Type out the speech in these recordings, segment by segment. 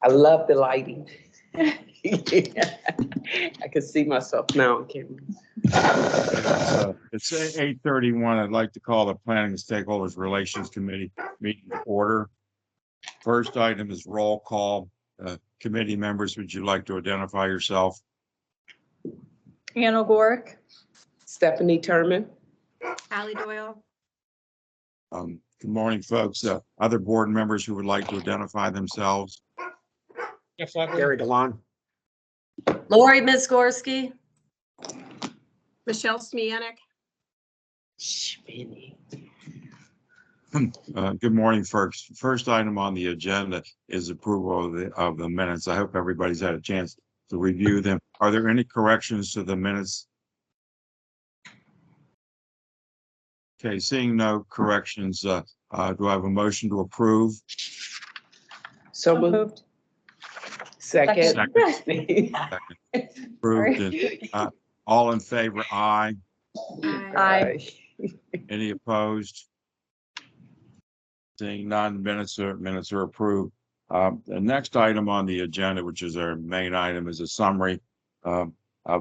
I love the lighting. I can see myself now on camera. It's 8:31. I'd like to call the Planning and Stakeholders Relations Committee meeting to order. First item is roll call. Committee members, would you like to identify yourself? Ann O'Gorick. Stephanie Turman. Allie Doyle. Good morning, folks. Other board members who would like to identify themselves? Gary DeLon. Lori Mizgorski. Michelle Smianik. Good morning, folks. First item on the agenda is approval of the minutes. I hope everybody's had a chance to review them. Are there any corrections to the minutes? Okay, seeing no corrections, do I have a motion to approve? So moved. Second. Second. Approved. All in favor, aye. Aye. Any opposed? Seeing none, minutes are approved. The next item on the agenda, which is our main item, is a summary of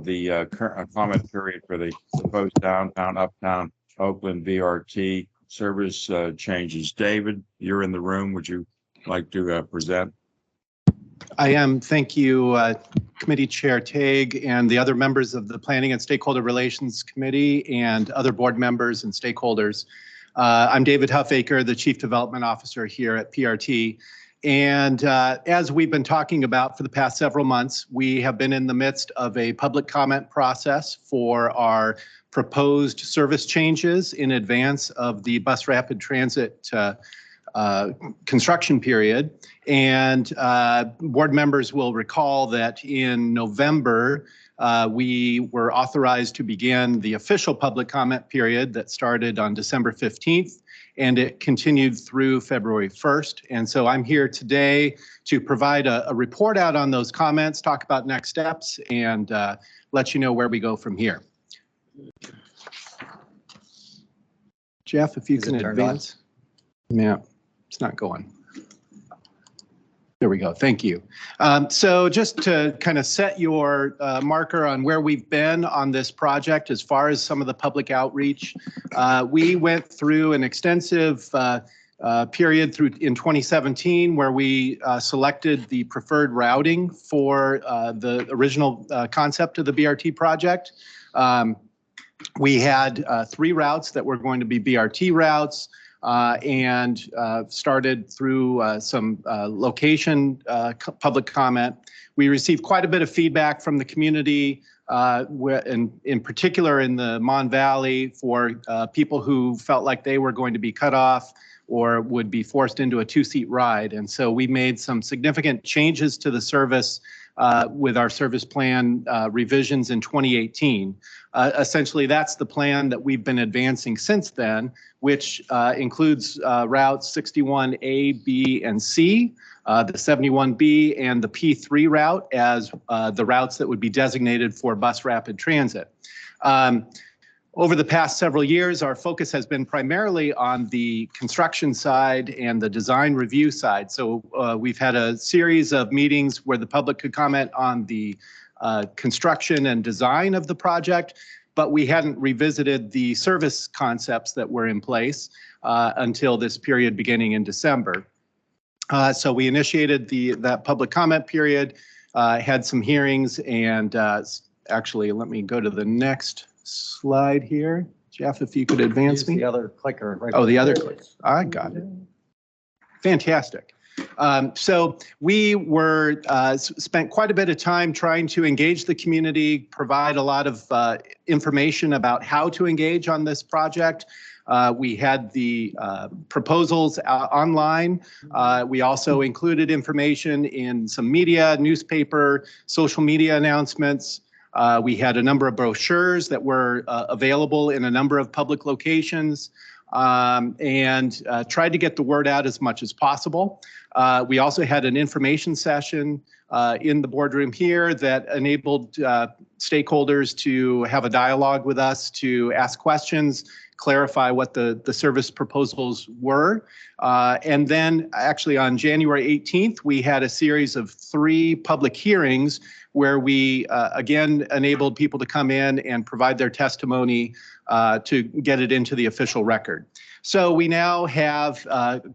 the current comment period for the proposed downtown, uptown Oakland BRT service changes. David, you're in the room. Would you like to present? I am. Thank you, Committee Chair Tague and the other members of the Planning and Stakeholder Relations Committee and other board members and stakeholders. I'm David Huffaker, the Chief Development Officer here at PRT. And as we've been talking about for the past several months, we have been in the midst of a public comment process for our proposed service changes in advance of the bus rapid transit construction period. And board members will recall that in November, we were authorized to begin the official public comment period that started on December 15th, and it continued through February 1st. And so I'm here today to provide a report out on those comments, talk about next steps, and let you know where we go from here. Jeff, if you can advance. Yeah, it's not going. There we go. Thank you. So just to kind of set your marker on where we've been on this project as far as some of the public outreach, we went through an extensive period in 2017 where we selected the preferred routing for the original concept of the BRT project. We had 3 routes that were going to be BRT routes. And started through some location public comment. We received quite a bit of feedback from the community, in particular in the Mon Valley, for people who felt like they were going to be cut off or would be forced into a 2-seat ride. And so we made some significant changes to the service with our service plan revisions in 2018. Essentially, that's the plan that we've been advancing since then, which includes routes 61A, B, and C, the 71B, and the P3 route as the routes that would be designated for bus rapid transit. Over the past several years, our focus has been primarily on the construction side and the design review side. So we've had a series of meetings where the public could comment on the construction and design of the project, but we hadn't revisited the service concepts that were in place until this period beginning in December. So we initiated that public comment period, had some hearings, and actually, let me go to the next slide here. Jeff, if you could advance me. The other clicker. Right, oh, the other clicker. I got it. Fantastic. So we were spent quite a bit of time trying to engage the community, provide a lot of information about how to engage on this project. We had the proposals online. We also included information in some media, newspaper, social media announcements. We had a number of brochures that were available in a number of public locations, and tried to get the word out as much as possible. We also had an information session in the boardroom here that enabled stakeholders to have a dialogue with us, to ask questions, clarify what the service proposals were. And then actually on January 18th, we had a series of 3 public hearings where we again enabled people to come in and provide their testimony to get it into the official record. So we now have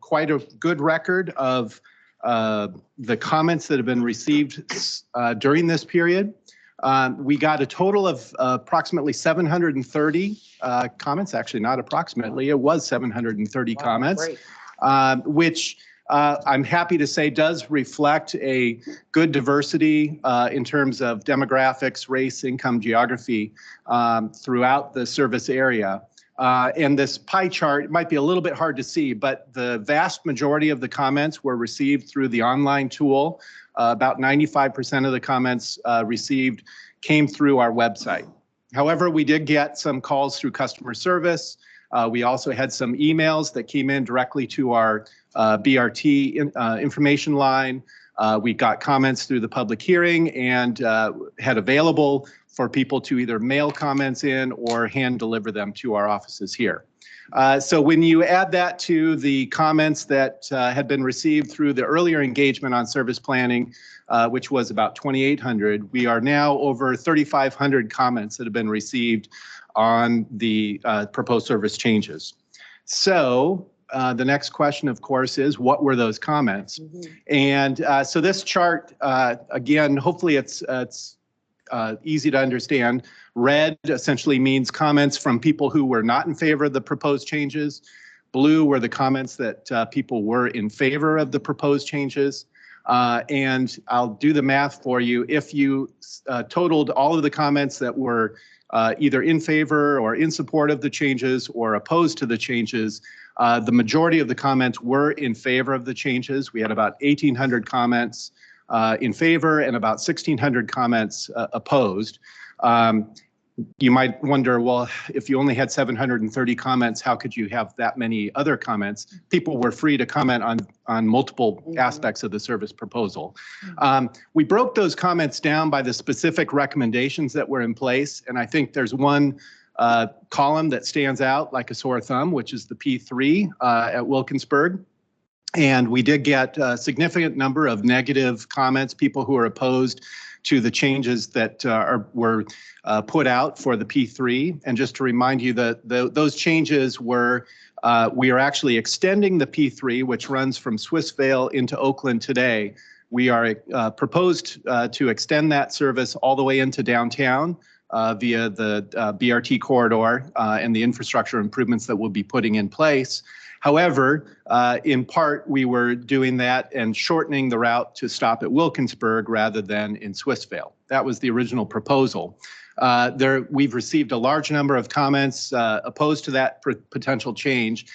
quite a good record of the comments that have been received during this period. We got a total of approximately 730 comments, actually not approximately, it was 730 comments, which I'm happy to say does reflect a good diversity in terms of demographics, race, income, geography throughout the service area. And this pie chart might be a little bit hard to see, but the vast majority of the comments were received through the online tool. About 95% of the comments received came through our website. However, we did get some calls through customer service. We also had some emails that came in directly to our BRT information line. We got comments through the public hearing and had available for people to either mail comments in or hand deliver them to our offices here. So when you add that to the comments that had been received through the earlier engagement on service planning, which was about 2,800, we are now over 3,500 comments that have been received on the proposed service changes. So the next question, of course, is what were those comments? And so this chart, again, hopefully it's easy to understand. Red essentially means comments from people who were not in favor of the proposed changes. Blue were the comments that people were in favor of the proposed changes. And I'll do the math for you. If you totaled all of the comments that were either in favor or in support of the changes or opposed to the changes, the majority of the comments were in favor of the changes. We had about 1,800 comments in favor and about 1,600 comments opposed. You might wonder, well, if you only had 730 comments, how could you have that many other comments? People were free to comment on multiple aspects of the service proposal. We broke those comments down by the specific recommendations that were in place, and I think there's one column that stands out like a sore thumb, which is the P3 at Wilkinsburg. And we did get a significant number of negative comments, people who are opposed to the changes that were put out for the P3. And just to remind you that those changes were, we are actually extending the P3, which runs from Swissvale into Oakland today. We are proposed to extend that service all the way into downtown via the BRT corridor and the infrastructure improvements that we'll be putting in place. However, in part, we were doing that and shortening the route to stop at Wilkinsburg rather than in Swissvale. That was the original proposal. We've received a large number of comments opposed to that potential change.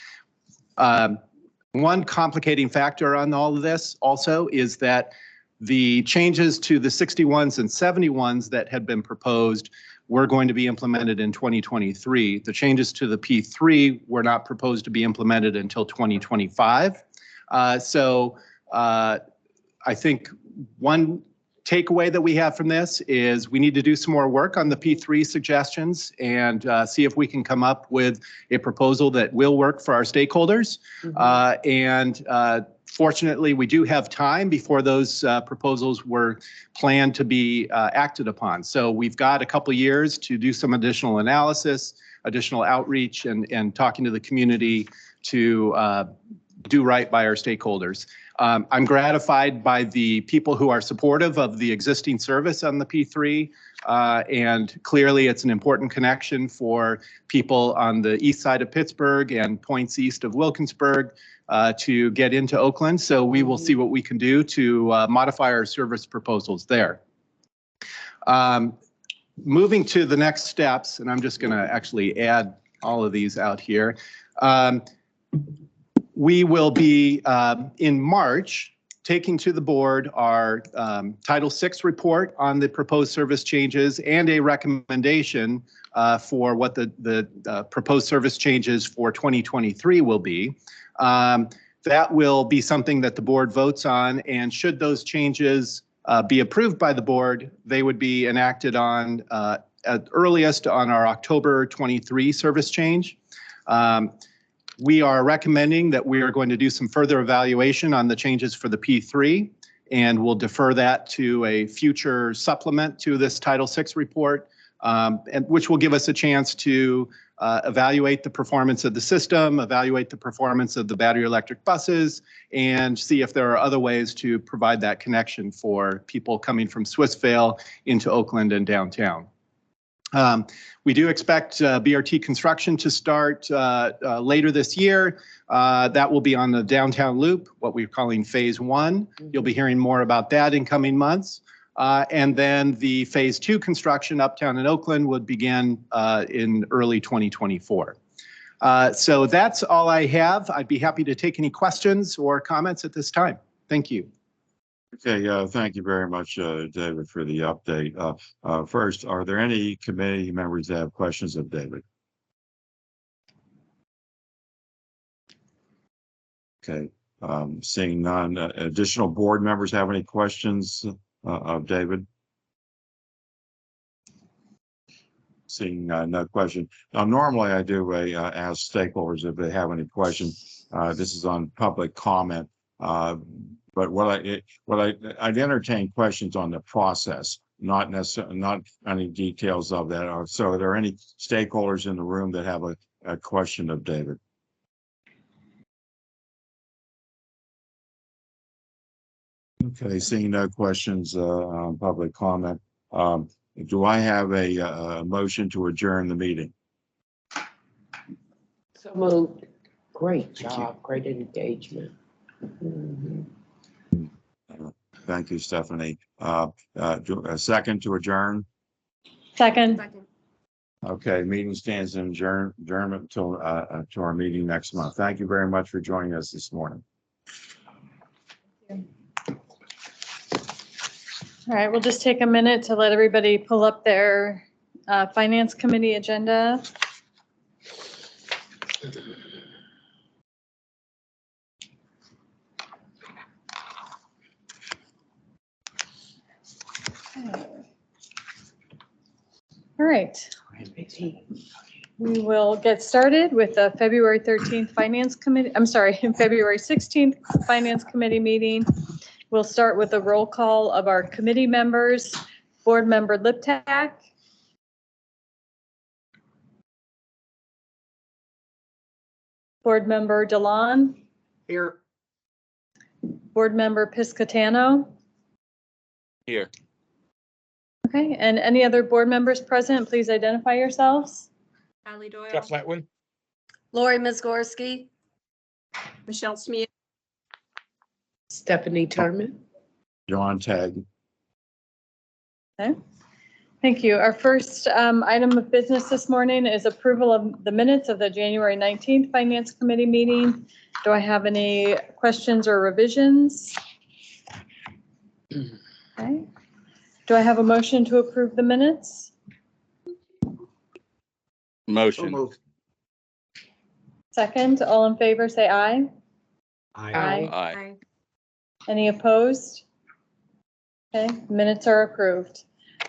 One complicating factor on all of this also is that the changes to the 61s and 71s that had been proposed were going to be implemented in 2023. The changes to the P3 were not proposed to be implemented until 2025. So I think one takeaway that we have from this is we need to do some more work on the P3 suggestions and see if we can come up with a proposal that will work for our stakeholders. Fortunately, we do have time before those proposals were planned to be acted upon. So we've got a couple years to do some additional analysis, additional outreach, and talking to the community to do right by our stakeholders. I'm gratified by the people who are supportive of the existing service on the P3, and clearly it's an important connection for people on the east side of Pittsburgh and points east of Wilkinsburg to get into Oakland. So we will see what we can do to modify our service proposals there. Moving to the next steps, and I'm just going to actually add all of these out here. We will be, in March, taking to the board our Title VI report on the proposed service changes and a recommendation for what the proposed service changes for 2023 will be. That will be something that the board votes on, and should those changes be approved by the board, they would be enacted on at earliest on our October 23 service change. We are recommending that we are going to do some further evaluation on the changes for the P3, and we'll defer that to a future supplement to this Title VI report, and which will give us a chance to evaluate the performance of the system, evaluate the performance of the battery electric buses, and see if there are other ways to provide that connection for people coming from Swissvale into Oakland and downtown. We do expect BRT construction to start later this year. That will be on the downtown loop, what we're calling phase 1. You'll be hearing more about that in coming months. And then the phase 2 construction uptown in Oakland would begin in early 2024. So that's all I have. I'd be happy to take any questions or comments at this time. Thank you. Okay, thank you very much, David, for the update. First, are there any committee members that have questions of David? Okay, seeing none. Additional board members have any questions of David? Seeing no question. Now, normally I do ask stakeholders if they have any questions. This is on public comment. But I'd entertain questions on the process, not necessarily, not any details of that. So are there any stakeholders in the room that have a question of David? Okay, seeing no questions on public comment. Do I have a motion to adjourn the meeting? So moved. Great job, great engagement. Mm-hmm. Thank you, Stephanie. A second to adjourn? Second. Okay, meeting stands in adjournment until to our meeting next month. Thank you very much for joining us this morning. All right, we'll just take a minute to let everybody pull up their Finance Committee agenda. All right, we will get started with the February 13th Finance Committee, I'm sorry, February 16th Finance Committee meeting. We'll start with a roll call of our committee members. Board Member Liptak. Board Member DeLon. Here. Board Member Piscatano. Here. Okay, and any other board members present, please identify yourselves. Allie Doyle. Jeff Letwin. Lori Mizgorski. Michelle Smith. Stephanie Turman. John Tagg. Okay, thank you. Our first item of business this morning is approval of the minutes of the January 19th Finance Committee meeting. Do I have any questions or revisions? Okay. Do I have a motion to approve the minutes? Motion. Second, all in favor, say aye. Aye. Aye. Any opposed? Okay, minutes are approved.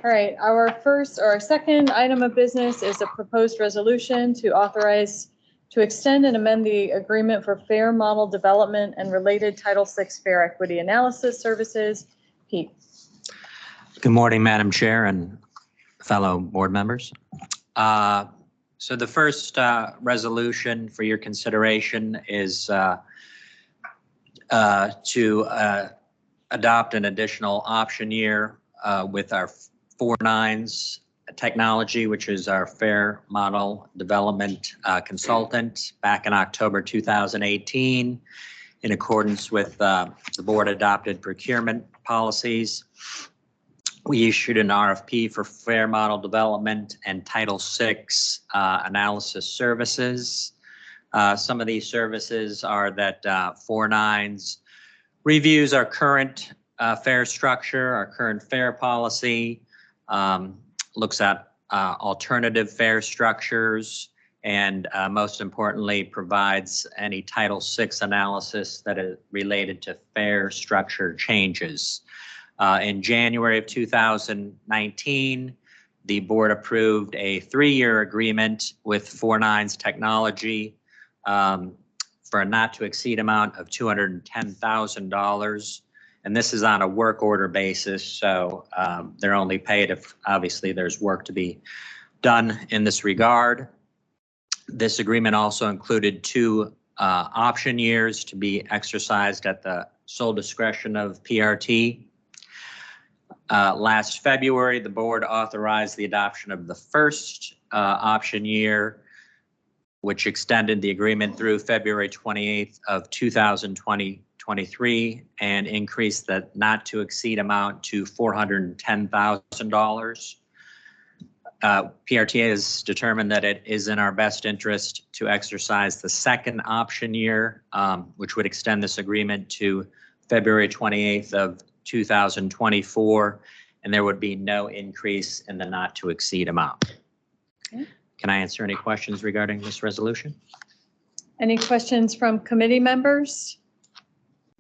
All right, our second item of business is a proposed resolution to authorize to extend and amend the agreement for fair model development and related Title VI fair equity analysis services. Pete. Good morning, Madam Chair and fellow board members. So the first resolution for your consideration is to adopt an additional option year with our 4.9s technology, which is our fair model development consultant back in October 2018 in accordance with the board adopted procurement policies. We issued an RFP for fair model development and Title VI analysis services. Some of these services are that 4.9s reviews our current fare structure, our current fare policy, looks at alternative fare structures, and most importantly, provides any Title VI analysis that is related to fare structure changes. In January of 2019, the board approved a 3-year agreement with 49's Technology for a not to exceed amount of $210,000. And this is on a work order basis, so they're only paid if obviously there's work to be done in this regard. This agreement also included 2 option years to be exercised at the sole discretion of PRT. Last February, the board authorized the adoption of the first option year, which extended the agreement through February 28th of 2023 and increased the not to exceed amount to $410,000. PRT has determined that it is in our best interest to exercise the second option year, which would extend this agreement to February 28th of 2024, and there would be no increase in the not to exceed amount. Okay. Can I answer any questions regarding this resolution? Any questions from committee members?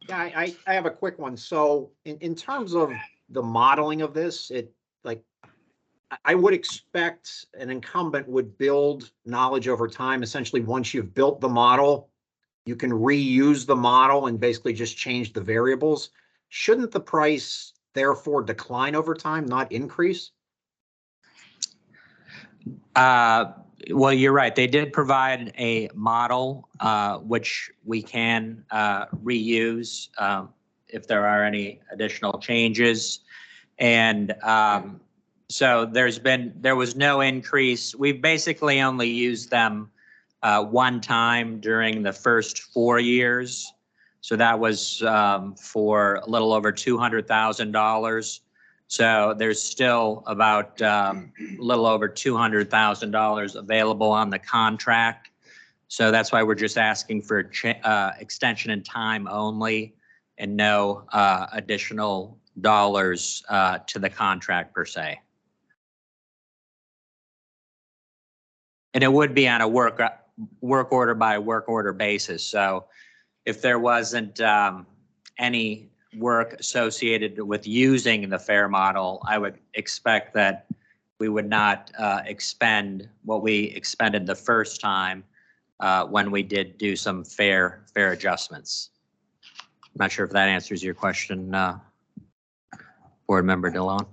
Yeah, I have a quick one. So in terms of the modeling of this, I would expect an incumbent would build knowledge over time. Essentially, once you've built the model, you can reuse the model and basically just change the variables. Shouldn't the price therefore decline over time, not increase? Well, you're right. They did provide a model, which we can reuse if there are any additional changes. And so there was no increase. We've basically only used them one time during the first 4 years. So that was for a little over $200,000. So there's still about a little over $200,000 available on the contract. So that's why we're just asking for extension in time only and no additional dollars to the contract per se. And it would be on a work order by work order basis. So if there wasn't any work associated with using the FAIR model, I would expect that we would not expend what we expended the first time when we did do some fair adjustments. I'm not sure if that answers your question, Board Member DeLone.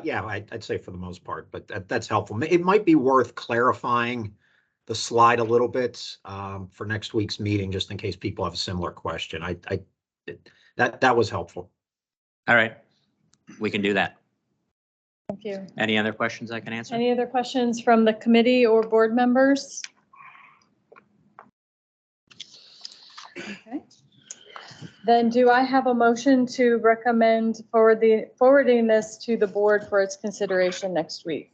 Yeah, I'd say for the most part, but that's helpful. It might be worth clarifying the slide a little bit for next week's meeting, just in case people have a similar question. That was helpful. All right, we can do that. Thank you. Any other questions I can answer? Any other questions from the committee or board members? Okay. Then do I have a motion to recommend forwarding this to the board for its consideration next week?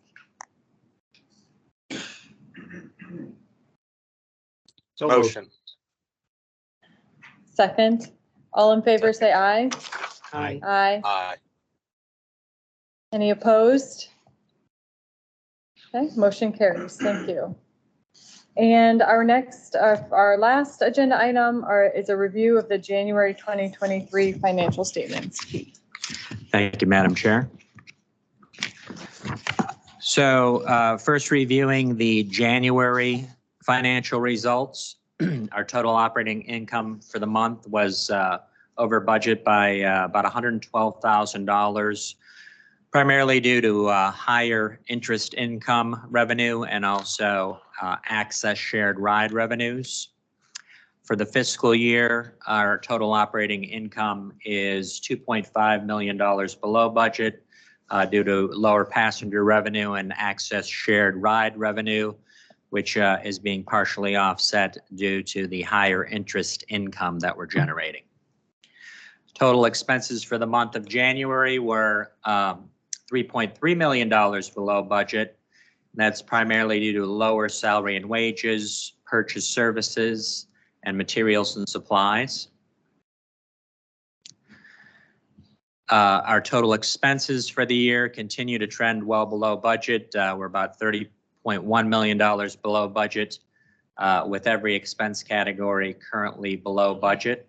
So Motion. Second, all in favor say aye. Aye. Aye. Aye. Any opposed? Okay, motion carries. Thank you. And our last agenda item is a review of the January 2023 financial statements. Thank you, Madam Chair. So first reviewing the January financial results, our total operating income for the month was over budget by about $112,000, primarily due to higher interest income revenue and also access shared ride revenues. For the fiscal year, our total operating income is $2.5 million below budget due to lower passenger revenue and access shared ride revenue, which is being partially offset due to the higher interest income that we're generating. Total expenses for the month of January were $3.3 million below budget. That's primarily due to lower salary and wages, purchase services, and materials and supplies. Our total expenses for the year continue to trend well below budget. We're about $30.1 million below budget, with every expense category currently below budget.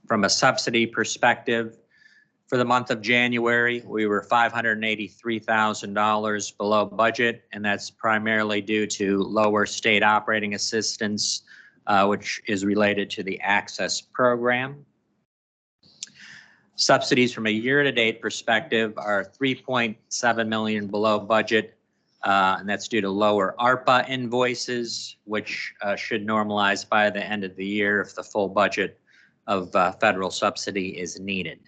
From a subsidy perspective, For the month of January, we were $583,000 below budget, and that's primarily due to lower state operating assistance, which is related to the Access program. Subsidies from a year-to-date perspective are $3.7 million below budget, and that's due to lower ARPA invoices, which should normalize by the end of the year if the full budget of federal subsidy is needed.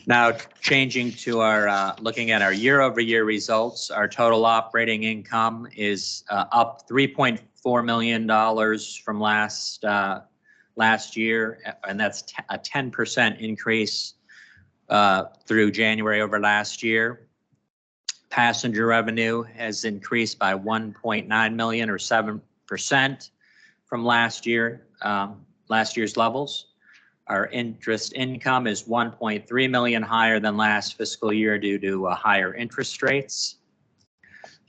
Now, changing to our, looking at our year-over-year results, our total operating income is up $3.4 million from last year, and that's a 10% increase through January over last year. Passenger revenue has increased by 1.9 million or 7% from last year's levels. Our interest income is 1.3 million higher than last fiscal year due to higher interest rates.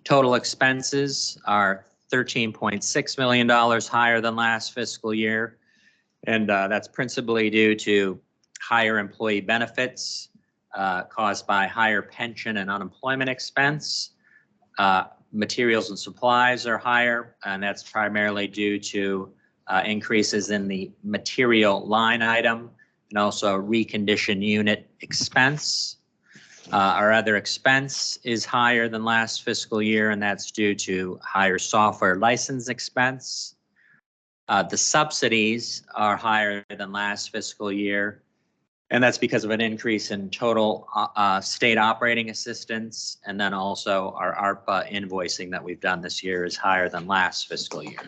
Total expenses are $13.6 million higher than last fiscal year, and that's principally due to higher employee benefits caused by higher pension and unemployment expense. Materials and supplies are higher, and that's primarily due to increases in the material line item and also reconditioned unit expense. Our other expense is higher than last fiscal year, and that's due to higher software license expense. The subsidies are higher than last fiscal year, and that's because of an increase in total state operating assistance, and then also our ARPA invoicing that we've done this year is higher than last fiscal year.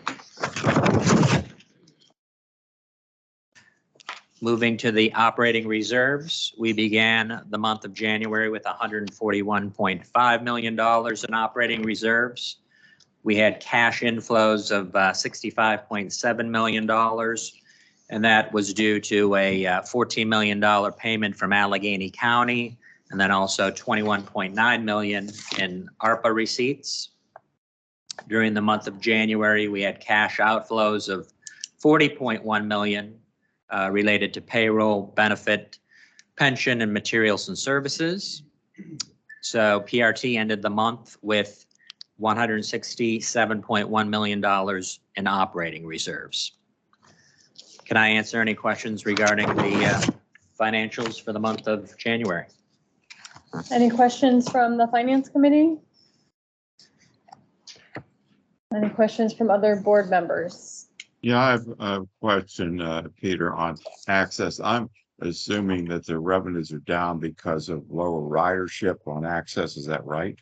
Moving to the operating reserves, we began the month of January with $141.5 million in operating reserves. We had cash inflows of $65.7 million, and that was due to a $14 million payment from Allegheny County, and then also $21.9 million in ARPA receipts. During the month of January, we had cash outflows of $40.1 million related to payroll, benefit, pension, and materials and services. So PRT ended the month with $167.1 million in operating reserves. Can I answer any questions regarding the financials for the month of January? Any questions from the Finance Committee? Any questions from other board members? Yeah, I have a question, Peter, on Access. I'm assuming that the revenues are down because of lower ridership on Access. Is that right?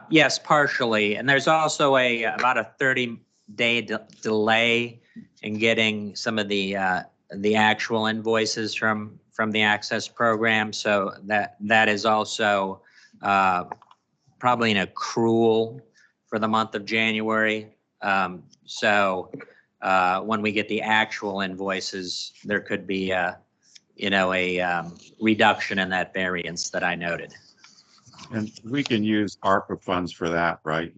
Yes, partially. And there's also about a 30-day delay in getting some of the actual invoices from the Access program. So that is also probably an accrual for the month of January. So when we get the actual invoices, there could be a reduction in that variance that I noted. And we can use ARPA funds for that, right?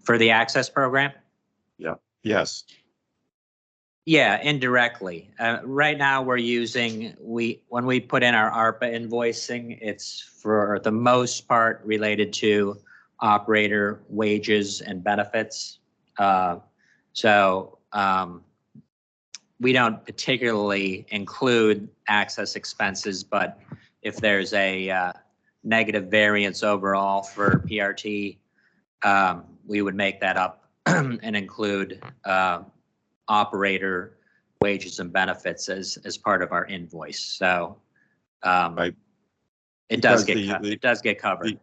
For the Access program? Yeah. Yes. Yeah, indirectly. Right now we're using, when we put in our ARPA invoicing, it's for the most part related to operator wages and benefits. So we don't particularly include Access expenses, but if there's a negative variance overall for PRT, we would make that up and include operator wages and benefits as part of our invoice. So Right. it does get covered.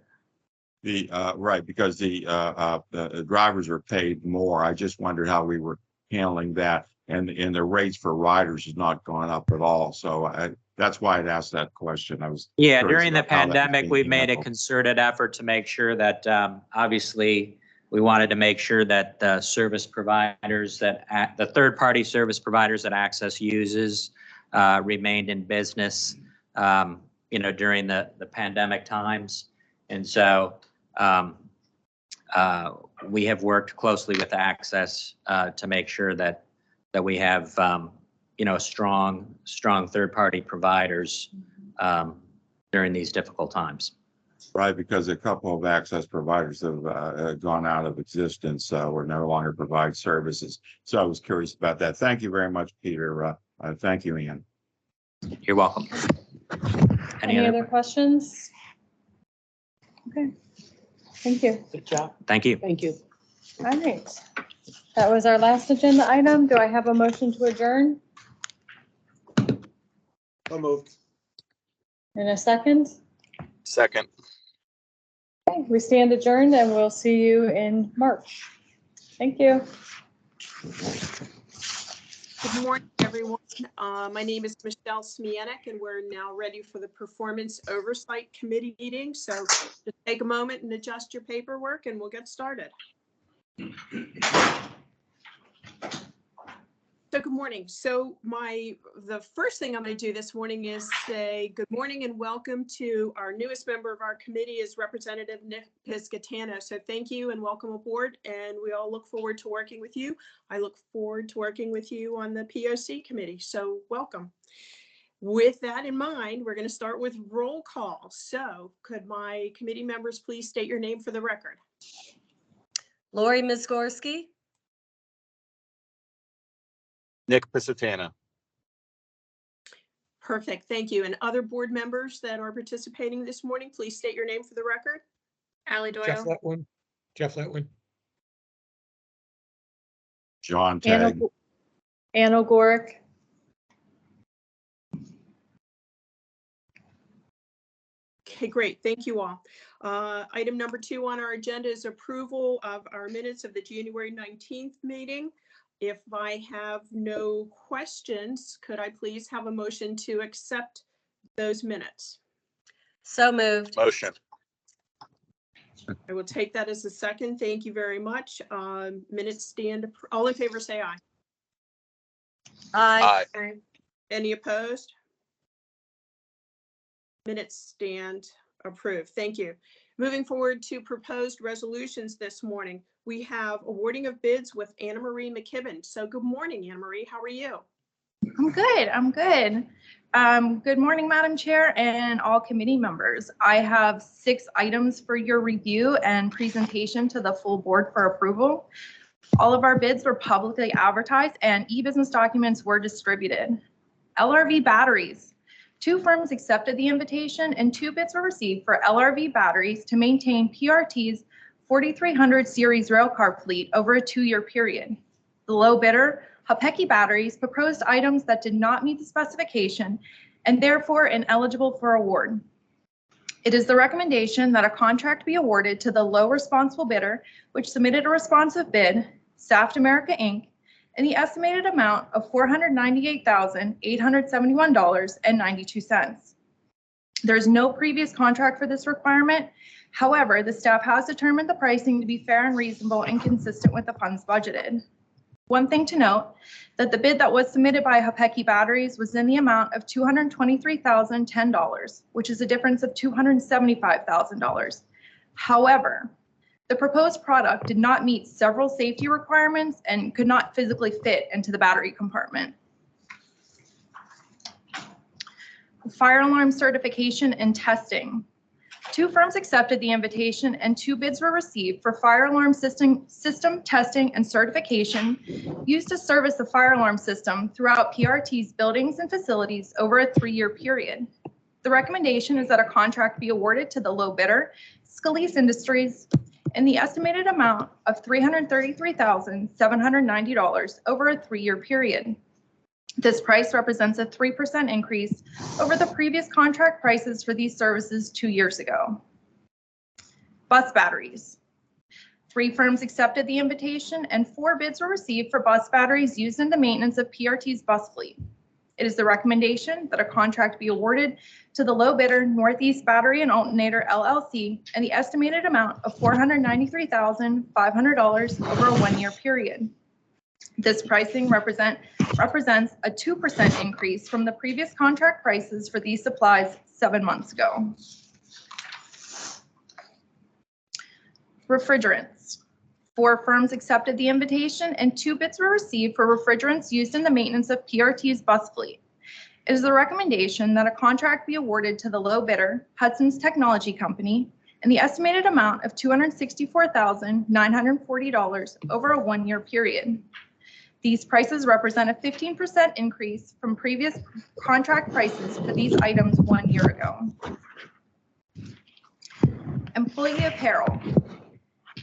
Right, because the drivers are paid more. I just wondered how we were handling that, and the rates for riders has not gone up at all. So that's why I'd asked that question. I was During the about how that was pandemic, we being made a handled. concerted effort to make sure that obviously we wanted to make sure that the service providers the third-party service providers that Access uses remained in business, during the pandemic times. And so we have worked closely with Access to make sure that that we have, strong third-party providers during these difficult times. Right, because a couple of access providers have gone out of existence, or no longer provide services. So I was curious about that. Thank you very much, Peter. Thank you, Ian. You're welcome. Any other questions? Okay, thank you. Good job. Thank you. Thank you. All right. That was our last agenda item. Do I have a motion to adjourn? So moved. In a second? Second. Okay, we stand adjourned and we'll see you in March. Thank you. Good morning, everyone. My name is Michelle Smianek, and we're now ready for the Performance Oversight Committee meeting. So just take a moment and adjust your paperwork and we'll get started. So good morning. So the first thing I'm going to do this morning is say good morning and welcome to our newest member of our committee is Representative Nick Piscatano. So thank you and welcome aboard, and we all look forward to working with you. I look forward to working with you on the POC committee. So welcome. With that in mind, we're going to start with roll call. So could my committee members please state your name for the record? Lori Mizgorski, Nick Piscatano. Perfect, thank you. And other board members that are participating this morning, please state your name for the record. Allie Jeff Doyle. Letwin. Jeff Letwin. John Tagg. Ann O'Gorick. Okay, great. Thank you all. Item number 2 on our agenda is approval of our minutes of the January 19th meeting. If I have no questions, could I please have a motion to accept those minutes? so moved. Motion. I will take that as a second. Thank you very much. Minutes stand. All in favor, say aye. Aye. Aye. Any opposed? Minutes stand approved. Thank you. Moving forward to proposed resolutions this morning, we have awarding of bids with Anna Marie McKibben. So good morning, Anna Marie. How are you? I'm good. I'm good. Good morning, Madam Chair and all committee members. I have 6 items for your review and presentation to the full board for approval. All of our bids were publicly advertised and e-business documents were distributed. LRV batteries. 2 firms accepted the invitation and 2 bids were received for LRV batteries to maintain PRT's 4300 series railcar fleet over a 2-year period. The low bidder, Hapeki Batteries, proposed items that did not meet the specification and therefore ineligible for award. It is the recommendation that a contract be awarded to the low responsible bidder, which submitted a responsive bid, Saft America Inc., in the estimated amount of $498,871.92. There is no previous contract for this requirement. However, the staff has determined the pricing to be fair and reasonable and consistent with the funds budgeted. One thing to note, that the bid that was submitted by Hapeki Batteries was in the amount of $223,010, which is a difference of $275,000. However, the proposed product did not meet several safety requirements and could not physically fit into the battery compartment. Fire alarm certification and testing. 2 firms accepted the invitation and 2 bids were received for fire alarm system testing and certification used to service the fire alarm system throughout PRT's buildings and facilities over a 3-year period. The recommendation is that a contract be awarded to the low bidder, Scalise Industries, in the estimated amount of $333,790 over a 3-year period. This price represents a 3% increase over the previous contract prices for these services 2 years ago. Bus batteries. 3 firms accepted the invitation and 4 bids were received for bus batteries used in the maintenance of PRT's bus fleet. It is the recommendation that a contract be awarded to the low bidder, Northeast Battery and Alternator LLC, and the estimated amount of $493,500 over a 1-year period. This pricing represents a 2% increase from the previous contract prices for these supplies 7 months ago. Refrigerants. 4 firms accepted the invitation, and 2 bids were received for refrigerants used in the maintenance of PRT's bus fleet. It is the recommendation that a contract be awarded to the low bidder, Hudson's Technology Company, in the estimated amount of $264,940 over a 1-year period. These prices represent a 15% increase from previous contract prices for these items 1 year ago. Employee apparel.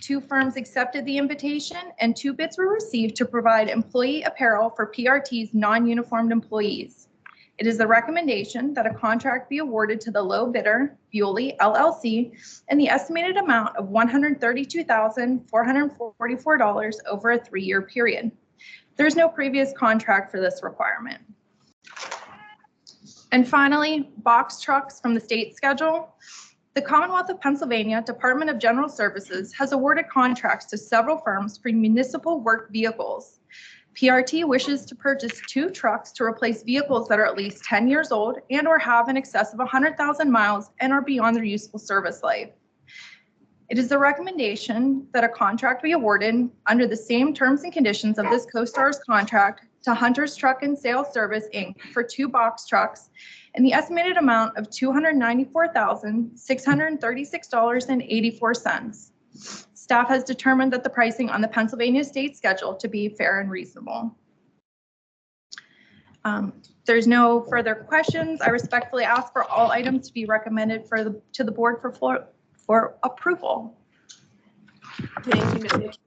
2 firms accepted the invitation and 2 bids were received to provide employee apparel for PRT's non-uniformed employees. It is the recommendation that a contract be awarded to the low bidder, Bewley LLC, in the estimated amount of $132,444 over a 3-year period. There is no previous contract for this requirement. And finally, box trucks from the state schedule. The Commonwealth of Pennsylvania Department of General Services has awarded contracts to several firms for municipal work vehicles. PRT wishes to purchase 2 trucks to replace vehicles that are at least 10 years old and or have in excess of 100,000 miles and are beyond their useful service life. It is the recommendation that a contract be awarded under the same terms and conditions of this CoStar's contract to Hunter's Truck and Sales Service, Inc. for 2 box trucks in the estimated amount of $294,636.84. Staff has determined that the pricing on the Pennsylvania state schedule to be fair and reasonable. There's no further questions. I respectfully ask for all items to be recommended to the board for approval. Thank you, Ms. McKibben.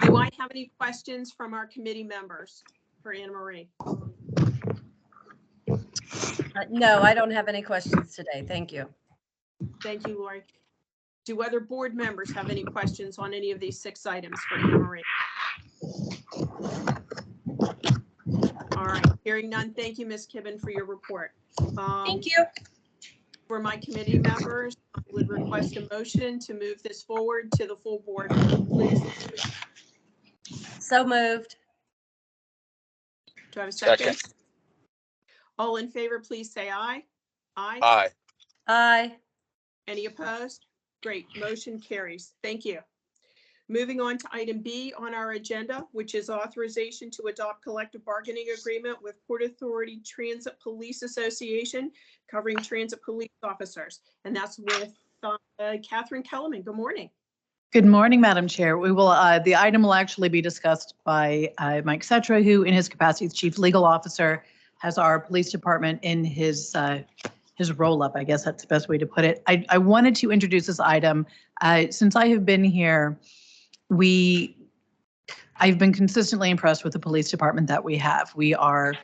Do I have any questions from our committee members for Anna Marie? No, I don't have any questions today. Thank you. Thank you, Lori. Do other board members have any questions on any of these 6 items for Anna Marie? All right, hearing none. Thank you, Ms. Kibben, for your report. Thank you. For my committee members, I would request a motion to move this forward to the full board, please. So moved. Do I have a second? All in favor, please say aye. Aye. Aye. Aye. Any opposed? Great, motion carries. Thank you. Moving on to item B on our agenda, which is authorization to adopt collective bargaining agreement with Port Authority Transit Police Association covering transit police officers. And that's with Catherine Kellerman. Good morning. Good morning, Madam Chair. We will, the item will actually be discussed by Mike Cetra, who in his capacity as Chief Legal Officer has our police department in his roll-up, I guess that's the best way to put it. I wanted to introduce this item. Since I have been here, I've been consistently impressed with the police department that we have. We are,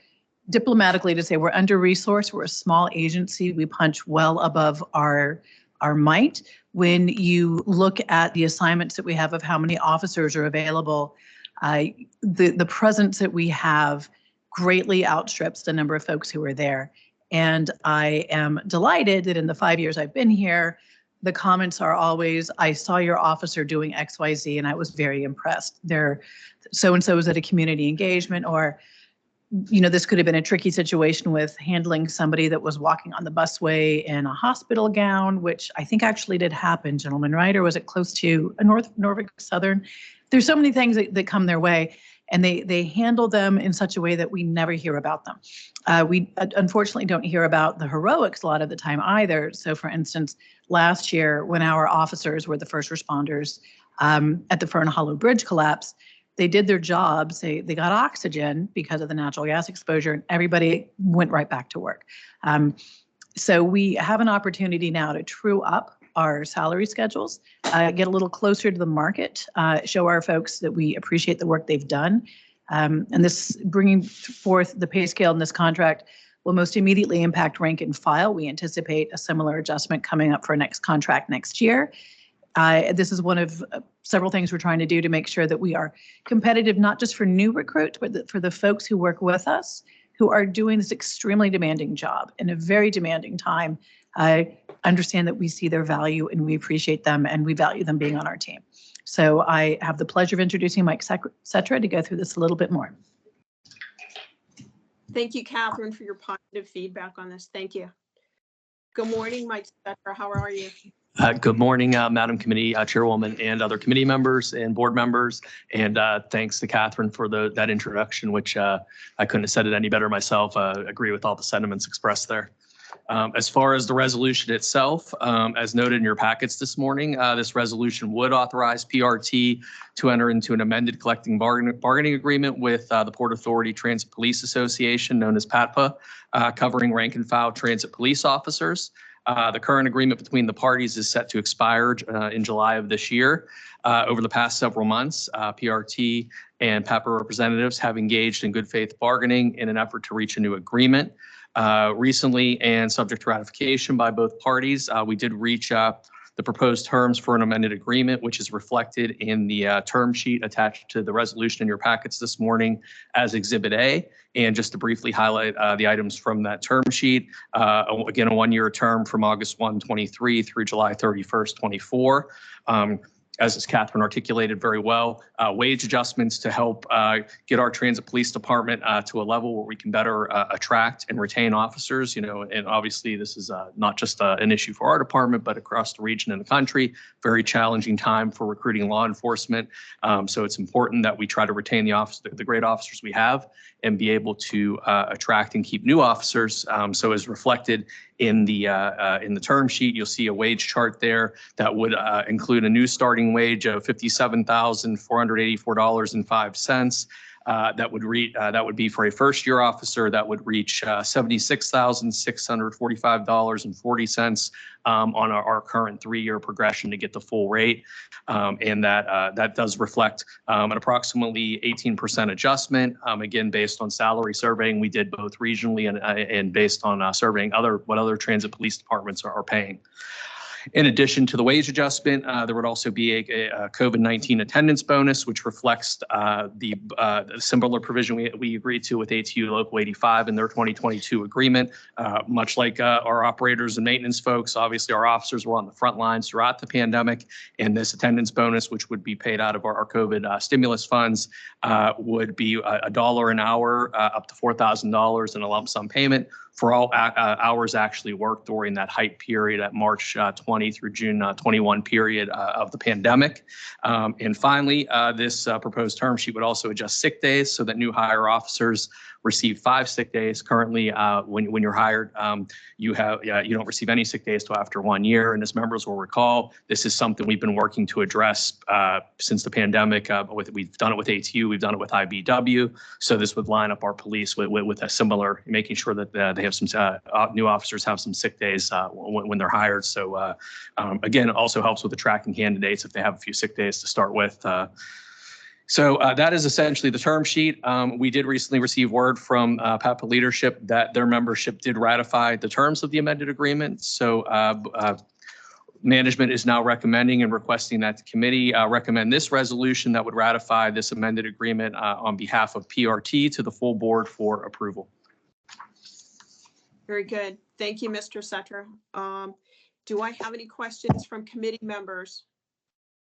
diplomatically to say, we're under-resourced. We're a small agency. We punch well above our might. When you look at the assignments that we have of how many officers are available, the presence that we have greatly outstrips the number of folks who are there. And I am delighted that in the 5 years I've been here, the comments are always, I saw your officer doing XYZ and I was very impressed. They're so-and-so was at a community engagement, or, you know, this could have been a tricky situation with handling somebody that was walking on the busway in a hospital gown, which I think actually did happen, gentlemen, right? Or was it close to a Norfolk Southern? There's so many things that come their way. And they handle them in such a way that we never hear about them. We unfortunately don't hear about the heroics a lot of the time either. So for instance, last year when our officers were the first responders at the Fern Hollow Bridge collapse, they did their jobs. They got oxygen because of the natural gas exposure, and everybody went right back to work. So we have an opportunity now to true up our salary schedules, get a little closer to the market, show our folks that we appreciate the work they've done. And this bringing forth the pay scale in this contract will most immediately impact rank and file. We anticipate a similar adjustment coming up for next contract next year. This is one of several things we're trying to do to make sure that we are competitive, not just for new recruits, but for the folks who work with us, who are doing this extremely demanding job in a very demanding time. I understand that we see their value and we appreciate them and we value them being on our team. So I have the pleasure of introducing Mike Cetra to go through this a little bit more. Thank you, Catherine, for your positive feedback on this. Thank you. Good morning, Mike Cetra. How are you? Good morning, Madam Committee Chairwoman and other committee members and board members. And thanks to Catherine for that introduction, which I couldn't have said it any better myself. Agree with all the sentiments expressed there. As far as the resolution itself, as noted in your packets this morning, this resolution would authorize PRT to enter into an amended collective bargaining agreement with the Port Authority Transit Police Association, known as PATPA, covering rank and file transit police officers. The current agreement between the parties is set to expire in July of this year. Over the past several months, PRT and PAPA representatives have engaged in good faith bargaining in an effort to reach a new agreement. Recently, and subject to ratification by both parties, we did reach the proposed terms for an amended agreement, which is reflected in the term sheet attached to the resolution in your packets this morning as Exhibit A. And just to briefly highlight the items from that term sheet, again, a one-year term from August 1, 23 through July 31st, 24. As Catherine articulated very well, wage adjustments to help get our transit police department to a level where we can better attract and retain officers. You know, and obviously this is not just an issue for our department, but across the region and the country. Very challenging time for recruiting law enforcement. So it's important that we try to retain the great officers we have and be able to attract and keep new officers. So as reflected in the term sheet, you'll see a wage chart there that would include a new starting wage of $57,484.05. That would be for a first-year officer. That would reach $76,645.40 on our current 3-year progression to get the full rate, and that does reflect an approximately 18% adjustment. Again, based on salary surveying we did both regionally and based on surveying what other transit police departments are paying. In addition to the wage adjustment, there would also be a COVID-19 attendance bonus, which reflects the similar provision we agreed to with ATU Local 85 in their 2022 agreement. Much like our operators and maintenance folks, obviously our officers were on the front lines throughout the pandemic, and this attendance bonus, which would be paid out of our COVID stimulus funds, would be $1 an hour, up to $4,000 in a lump sum payment for all hours actually worked during that height period at March 20 through June 21 period of the pandemic. And finally, this proposed term sheet would also adjust sick days so that new hire officers receive 5 sick days. Currently, when you're hired, you don't receive any sick days till after 1 year. And as members will recall, this is something we've been working to address since the pandemic. We've done it with ATU, we've done it with IBW. So this would line up our police with a similar, making sure that they have some new officers have some sick days when they're hired. So again, it also helps with attracting candidates if they have a few sick days to start with. So that is essentially the term sheet. We did recently receive word from PAPA leadership that their membership did ratify the terms of the amended agreement. So management is now recommending and requesting that the committee recommend this resolution that would ratify this amended agreement on behalf of PRT to the full board for approval. Very good. Thank you, Mr. Sutter. Do I have any questions from committee members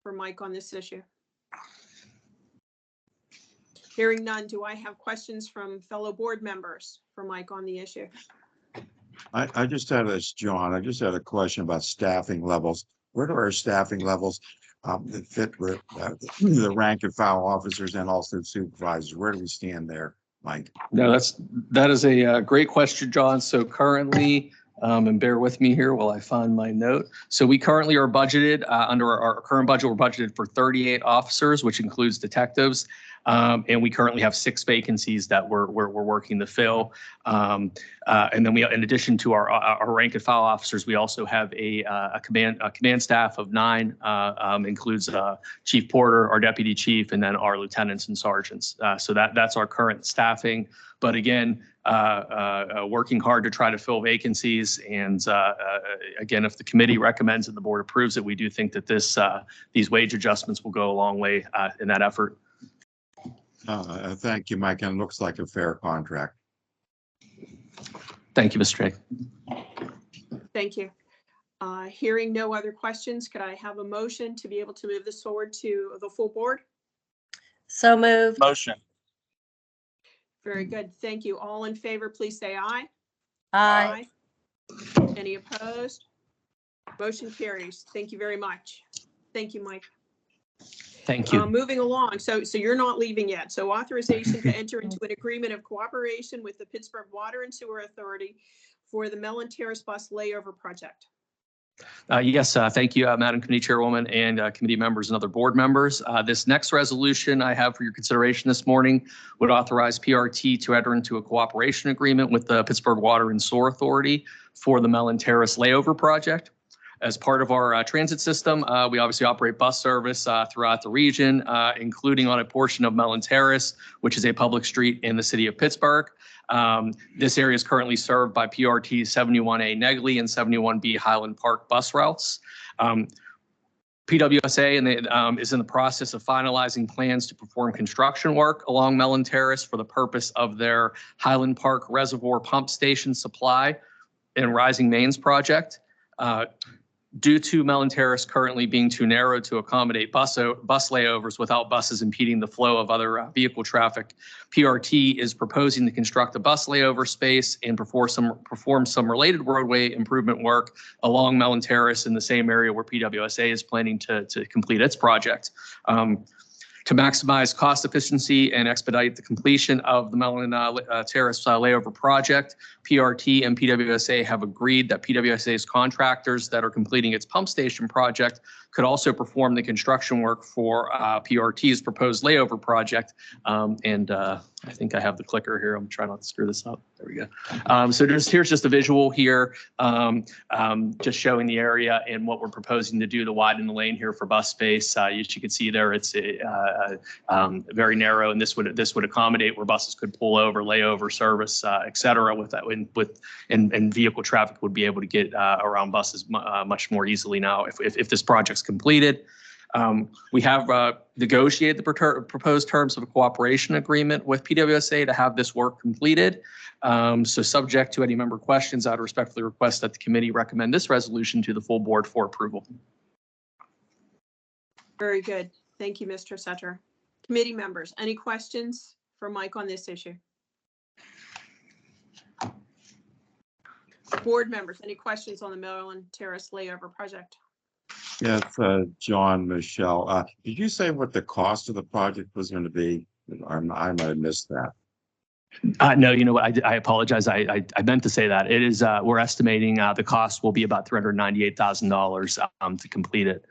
for Mike on this issue? Hearing none, do I have questions from fellow board members for Mike on the issue? I just had this, John. I just had a question about staffing levels. Where do our staffing levels that fit with the rank and file officers and also supervisors? Where do we stand there, Mike? No, that is a great question, John. So currently, and bear with me here while I find my note. So we currently are budgeted under our current budget. We're budgeted for 38 officers, which includes detectives. And we currently have 6 vacancies that we're working to fill. And then we, in addition to our rank and file officers, we also have a command staff of 9, includes Chief Porter, our deputy chief, and then our lieutenants and sergeants. So that's our current staffing. But again, working hard to try to fill vacancies. And again, if the committee recommends and the board approves it, we do think that these wage adjustments will go a long way in that effort. Thank you, Mike. And it looks like a fair contract. Thank you, Mr. Chair. Thank you. Hearing no other questions, could I have a motion to be able to move this forward to the full board? So moved. Motion. Very good. Thank you. All in favor, please say aye. Aye. Any opposed? Motion carries. Thank you very much. Thank you, Mike. Thank you. Moving along, so you're not leaving yet. So authorization to enter into an agreement of cooperation with the Pittsburgh Water and Sewer Authority for the Mellon Terrace Bus Layover Project. Yes, thank you, Madam Committee Chairwoman and committee members and other board members. This next resolution I have for your consideration this morning would authorize PRT to enter into a cooperation agreement with the Pittsburgh Water and Sewer Authority for the Mellon Terrace Layover Project. As part of our transit system, we obviously operate bus service throughout the region, including on a portion of Mellon Terrace, which is a public street in the city of Pittsburgh. This area is currently served by PRT 71A Negley and 71B Highland Park bus routes. PWSA is in the process of finalizing plans to perform construction work along Mellon Terrace for the purpose of their Highland Park Reservoir Pump Station Supply and Rising Mains project. Due to Mellon Terrace currently being too narrow to accommodate bus layovers without buses impeding the flow of other vehicle traffic, PRT is proposing to construct a bus layover space and perform some related roadway improvement work along Mellon Terrace in the same area where PWSA is planning to complete its project. To maximize cost efficiency and expedite the completion of the Mellon Terrace layover project, PRT and PWSA have agreed that PWSA's contractors that are completing its pump station project could also perform the construction work for PRT's proposed layover project. I think I have the clicker here. I'm trying not to screw this up. There we go. So here's just a visual here, just showing the area and what we're proposing to do to widen the lane here for bus space. As you can see there, it's very narrow, and this would accommodate where buses could pull over, layover, service, et cetera, with that, and vehicle traffic would be able to get around buses much more easily now if this project's completed. We have negotiated the proposed terms of a cooperation agreement with PWSA to have this work completed. So subject to any member questions, I'd respectfully request that the committee recommend this resolution to the full board for approval. Very good. Thank you, Mr. Sutter. Committee members, any questions for Mike on this issue? Board members, any questions on the Mellon Terrace layover project? Yes, John, Michelle, did you say what the cost of the project was going to be? I might have missed that. No, you know what? I apologize. I meant to say that. It is. We're estimating the cost will be about $398,000 to complete it.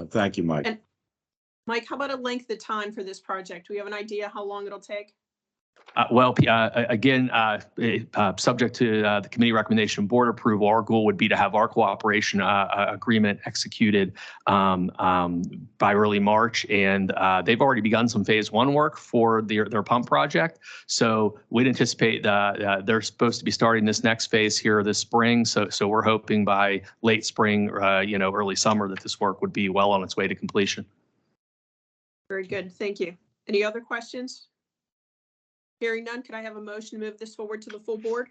Thank you, Mike. And Mike, how about a length of time for this project? Do we have an idea how long it'll take? Again, subject to the committee recommendation board approval, our goal would be to have our cooperation agreement executed by early March. And they've already begun some phase one work for their pump project. So we'd anticipate they're supposed to be starting this next phase here this spring. So we're hoping by late spring, early summer that this work would be well on its way to completion. Very good. Thank you. Any other questions? Hearing none, could I have a motion to move this forward to the full board?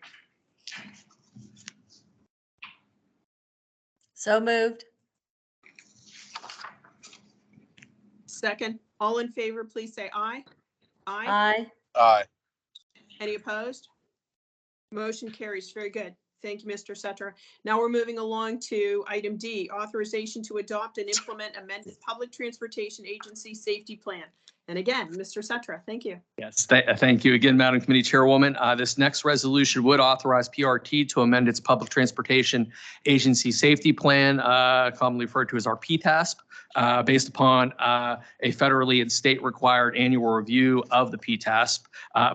So moved. Second. All in favor, please say aye. Aye. Aye. Aye. Any opposed? Motion carries. Very good. Thank you, Mr. Sutter. Now we're moving along to item D, authorization to adopt and implement amended public transportation agency safety plan. And again, Mr. Sutter, thank you. Yes, thank you again, Madam Committee Chairwoman. This next resolution would authorize PRT to amend its Public Transportation Agency Safety Plan, commonly referred to as our PTASP, based upon a federally and state required annual review of the PTASP.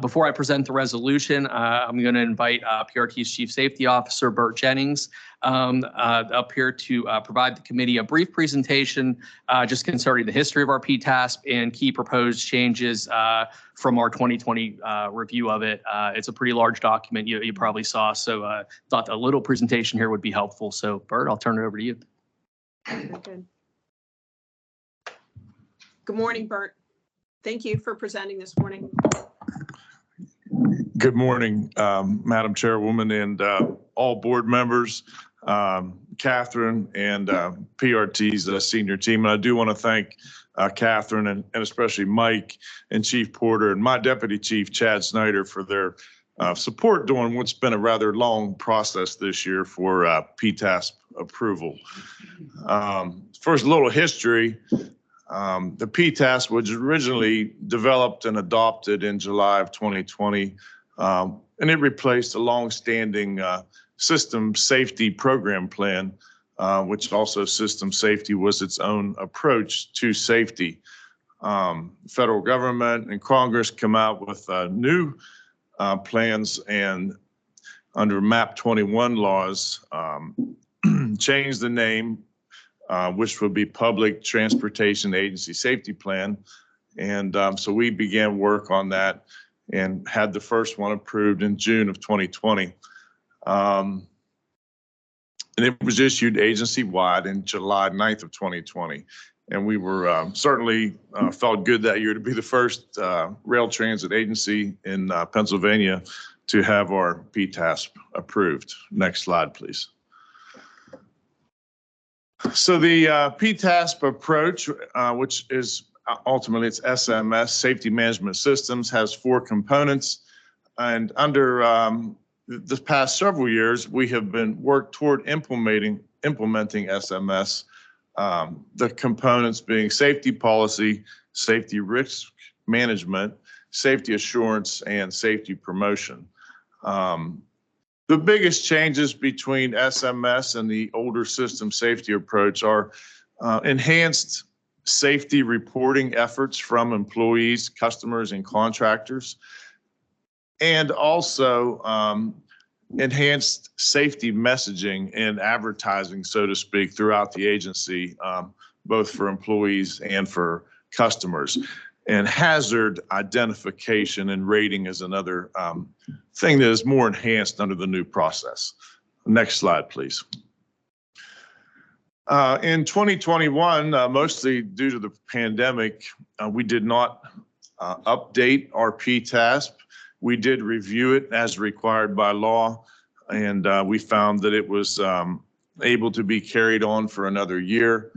Before I present the resolution, I'm going to invite PRT's Chief Safety Officer, Bert Jennings, up here to provide the committee a brief presentation just concerning the history of our PTASP and key proposed changes from our 2020 review of it. It's a pretty large document you probably saw, so thought a little presentation here would be helpful. So Bert, I'll turn it over to you. Good. Good morning, Bert. Thank you for presenting this morning. Good morning, Madam Chairwoman and all board members, Catherine and PRT's senior team. And I do want to thank Catherine and especially Mike and Chief Porter and my Deputy Chief Chad Snyder for their support during what's been a rather long process this year for PTASP approval. First, a little history. The PTASP was originally developed and adopted in July of 2020, and it replaced a long-standing system safety program plan, which also system safety was its own approach to safety. Federal government and Congress come out with new plans, and under MAP 21 laws, change the name, which would be Public Transportation Agency Safety Plan. And so we began work on that and had the first one approved in June of 2020. And it was issued agency-wide in July 9th of 2020. And we were certainly felt good that year to be the first rail transit agency in Pennsylvania to have our PTASP approved. Next slide, please. So the PTASP approach, which is ultimately it's SMS, Safety Management Systems, has 4 components. And under the past several years, we have been worked toward implementing SMS. The components being safety policy, safety risk management, safety assurance, and safety promotion. The biggest changes between SMS and the older system safety approach are enhanced safety reporting efforts from employees, customers, and contractors, and also enhanced safety messaging and advertising, so to speak, throughout the agency, both for employees and for customers. And hazard identification and rating is another thing that is more enhanced under the new process. Next slide, please. In 2021, mostly due to the pandemic, we did not update our PTASP. We did review it as required by law, and we found that it was able to be carried on for another year.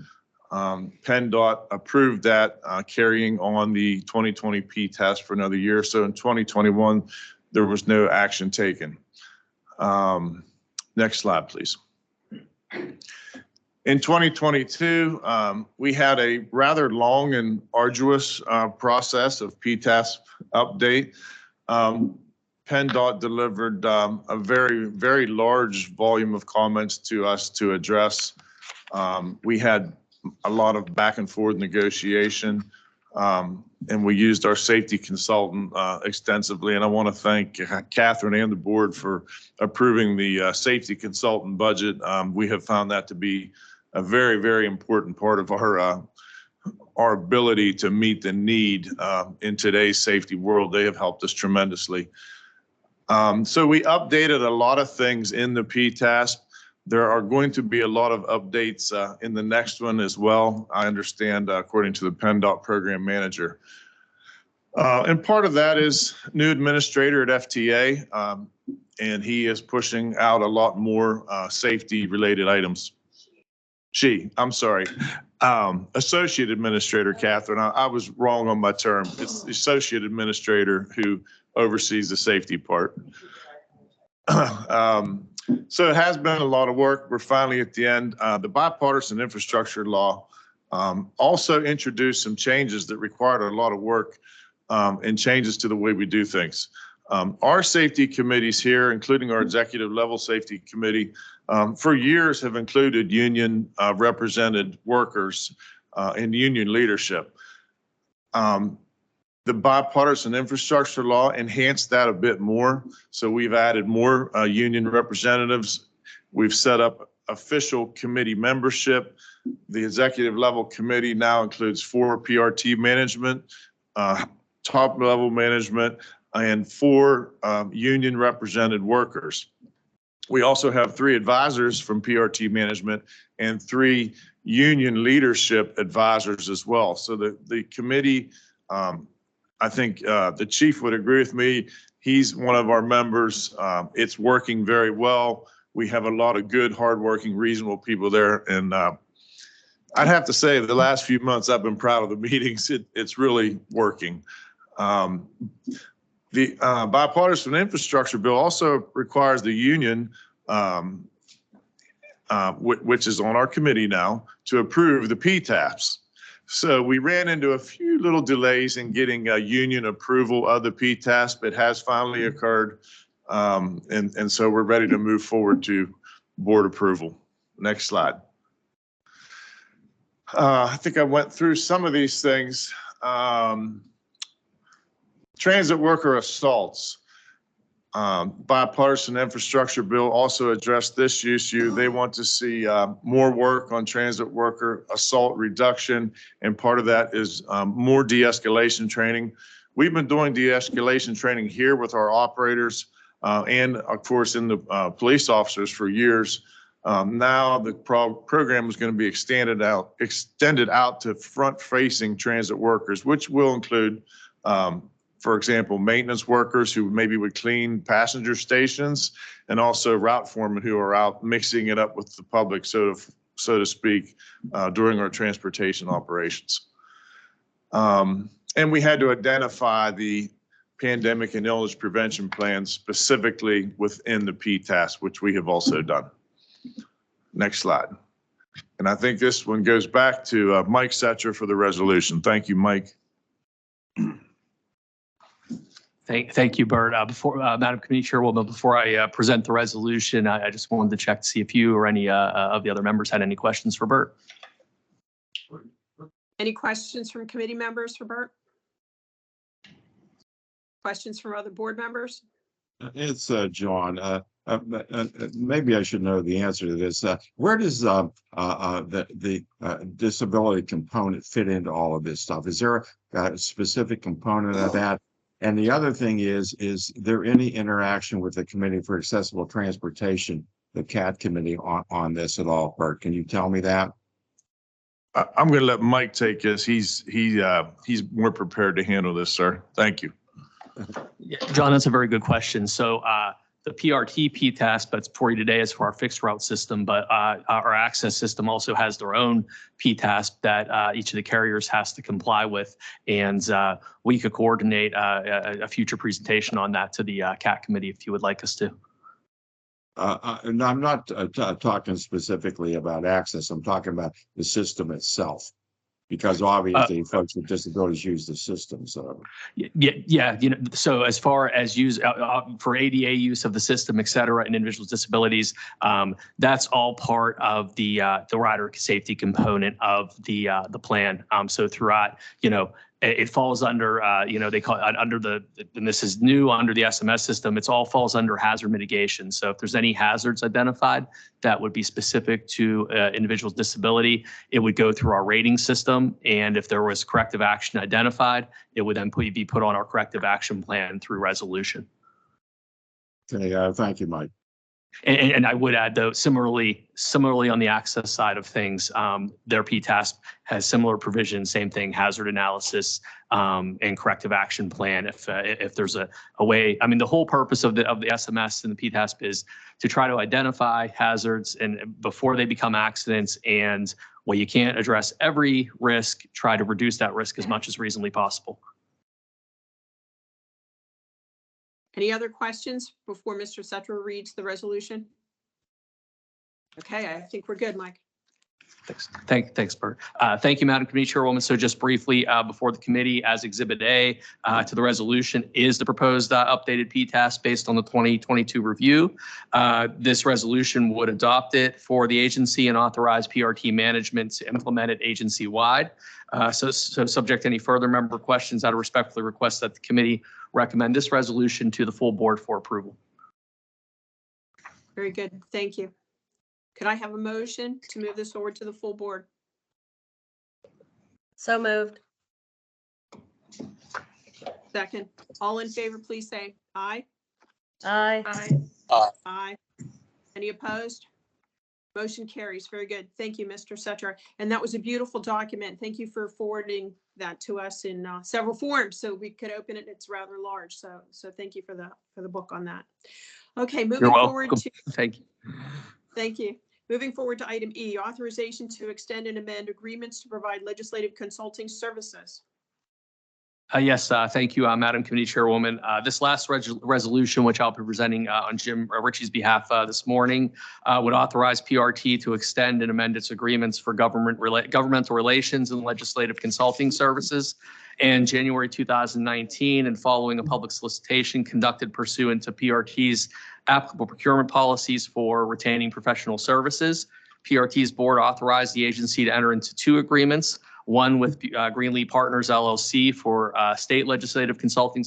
PennDOT approved that, carrying on the 2020 PTASP for another year. So in 2021, there was no action taken. Next slide, please. In 2022, we had a rather long and arduous process of PTASP update. PennDOT delivered a very, very large volume of comments to us to address. We had a lot of back and forth negotiation, and we used our safety consultant extensively. And I want to thank Catherine and the board for approving the safety consultant budget. We have found that to be a very, very important part of our ability to meet the need in today's safety world. They have helped us tremendously. So we updated a lot of things in the PTASP. There are going to be a lot of updates in the next one as well, I understand, according to the PennDOT program manager. And part of that is new administrator at FTA, and he is pushing out a lot more safety related items. Associate administrator, Catherine, I was wrong on my term. It's the associate administrator who oversees the safety part. So it has been a lot of work. We're finally at the end. The bipartisan infrastructure law also introduced some changes that required a lot of work and changes to the way we do things. Our safety committees here, including our executive level safety committee, for years have included union represented workers in union leadership. The bipartisan infrastructure law enhanced that a bit more. So we've added more union representatives. We've set up official committee membership. The executive level committee now includes 4 PRT management, top level management, and 4 union represented workers. We also have 3 advisors from PRT management and 3 union leadership advisors as well. So the committee, I think the chief would agree with me. He's one of our members. It's working very well. We have a lot of good, hardworking, reasonable people there. And I'd have to say the last few months, I've been proud of the meetings. It's really working. The bipartisan infrastructure bill also requires the union, which is on our committee now, to approve the PTAPs. So we ran into a few little delays in getting union approval of the PTAPs, but it has finally occurred. And so we're ready to move forward to board approval. Next slide. I think I went through some of these things. Transit worker assaults. Bipartisan infrastructure bill also addressed this issue. They want to see more work on transit worker assault reduction, and part of that is more de-escalation training. We've been doing de-escalation training here with our operators and of course in the police officers for years. Now the program is going to be extended out to front-facing transit workers, which will include for example, maintenance workers who maybe would clean passenger stations, and also route foremen who are out mixing it up with the public, so to speak, during our transportation operations. And we had to identify the pandemic and illness prevention plans specifically within the PTAS, which we have also done. Next slide. And I think this one goes back to Mike Setcher for the resolution. Thank you, Mike. Thank you, Bert. Madam Committee Chairwoman, before I present the resolution, I just wanted to check to see if you or any of the other members had any questions for Bert. Any questions from committee members for Bert? Questions from other board members? It's John. Maybe I should know the answer to this. Where does the disability component fit into all of this stuff? Is there a specific component of that? And the other thing is there any interaction with the Committee for Accessible Transportation, the CAT committee, on this at all, Bert? Can you tell me that? I'm going to let Mike take this. He's more prepared to handle this, sir. Thank you. Yeah, John, that's a very good question. So the PRT PTAS that's for you today is for our fixed route system, but our access system also has their own PTAS that each of the carriers has to comply with. And we could coordinate a future presentation on that to the CAT committee if you would like us to. And I'm not talking specifically about access. I'm talking about the system itself, because obviously folks with disabilities use the system. So yeah, so as far as use for ADA use of the system, et cetera, and individuals with disabilities, that's all part of the rider safety component of the plan. So throughout, it falls under, they call it under and this is new under the SMS system, it's all falls under hazard mitigation. So if there's any hazards identified that would be specific to individuals with disability, it would go through our rating system. And if there was corrective action identified, it would then be put on our corrective action plan through resolution. Okay, thank you, Mike. And I would add, though, similarly on the access side of things, their PTAS has similar provisions, same thing, hazard analysis and corrective action plan. If there's a way, I mean, the whole purpose of the SMS and the PTAS is to try to identify hazards and before they become accidents. And while you can't address every risk, try to reduce that risk as much as reasonably possible. Any other questions before Mr. Setcher reads the resolution? Okay, I think we're good, Mike. Thanks, Bert. Thank you, Madam Committee Chairwoman. So just briefly, before the committee, as Exhibit A to the resolution is the proposed updated PTAS based on the 2022 review. This resolution would adopt it for the agency and authorize PRT management to implement it agency-wide. So subject to any further member questions, I'd respectfully request that the committee recommend this resolution to the full board for approval. Very good. Thank you. Could I have a motion to move this forward to the full board? So moved. Second. All in favor, please say aye. Aye. Aye. Any opposed? Motion carries. Very good. Thank you, Mr. Setcher. And that was a beautiful document. Thank you for forwarding that to us in several forms so we could open it. It's rather large. So thank you for the book on that. Okay, moving forward to. Thank you. Thank you. Moving forward to item E, authorization to extend and amend agreements to provide legislative consulting services. Yes, thank you, Madam Committee Chairwoman. This last resolution, which I'll be presenting on Jim Ritchie's behalf this morning, would authorize PRT to extend and amend its agreements for governmental relations and legislative consulting services. In January 2019, and following a public solicitation conducted pursuant to PRT's applicable procurement policies for retaining professional services, PRT's board authorized the agency to enter into 2 agreements. One with Greenlee Partners LLC for state and local legislative consulting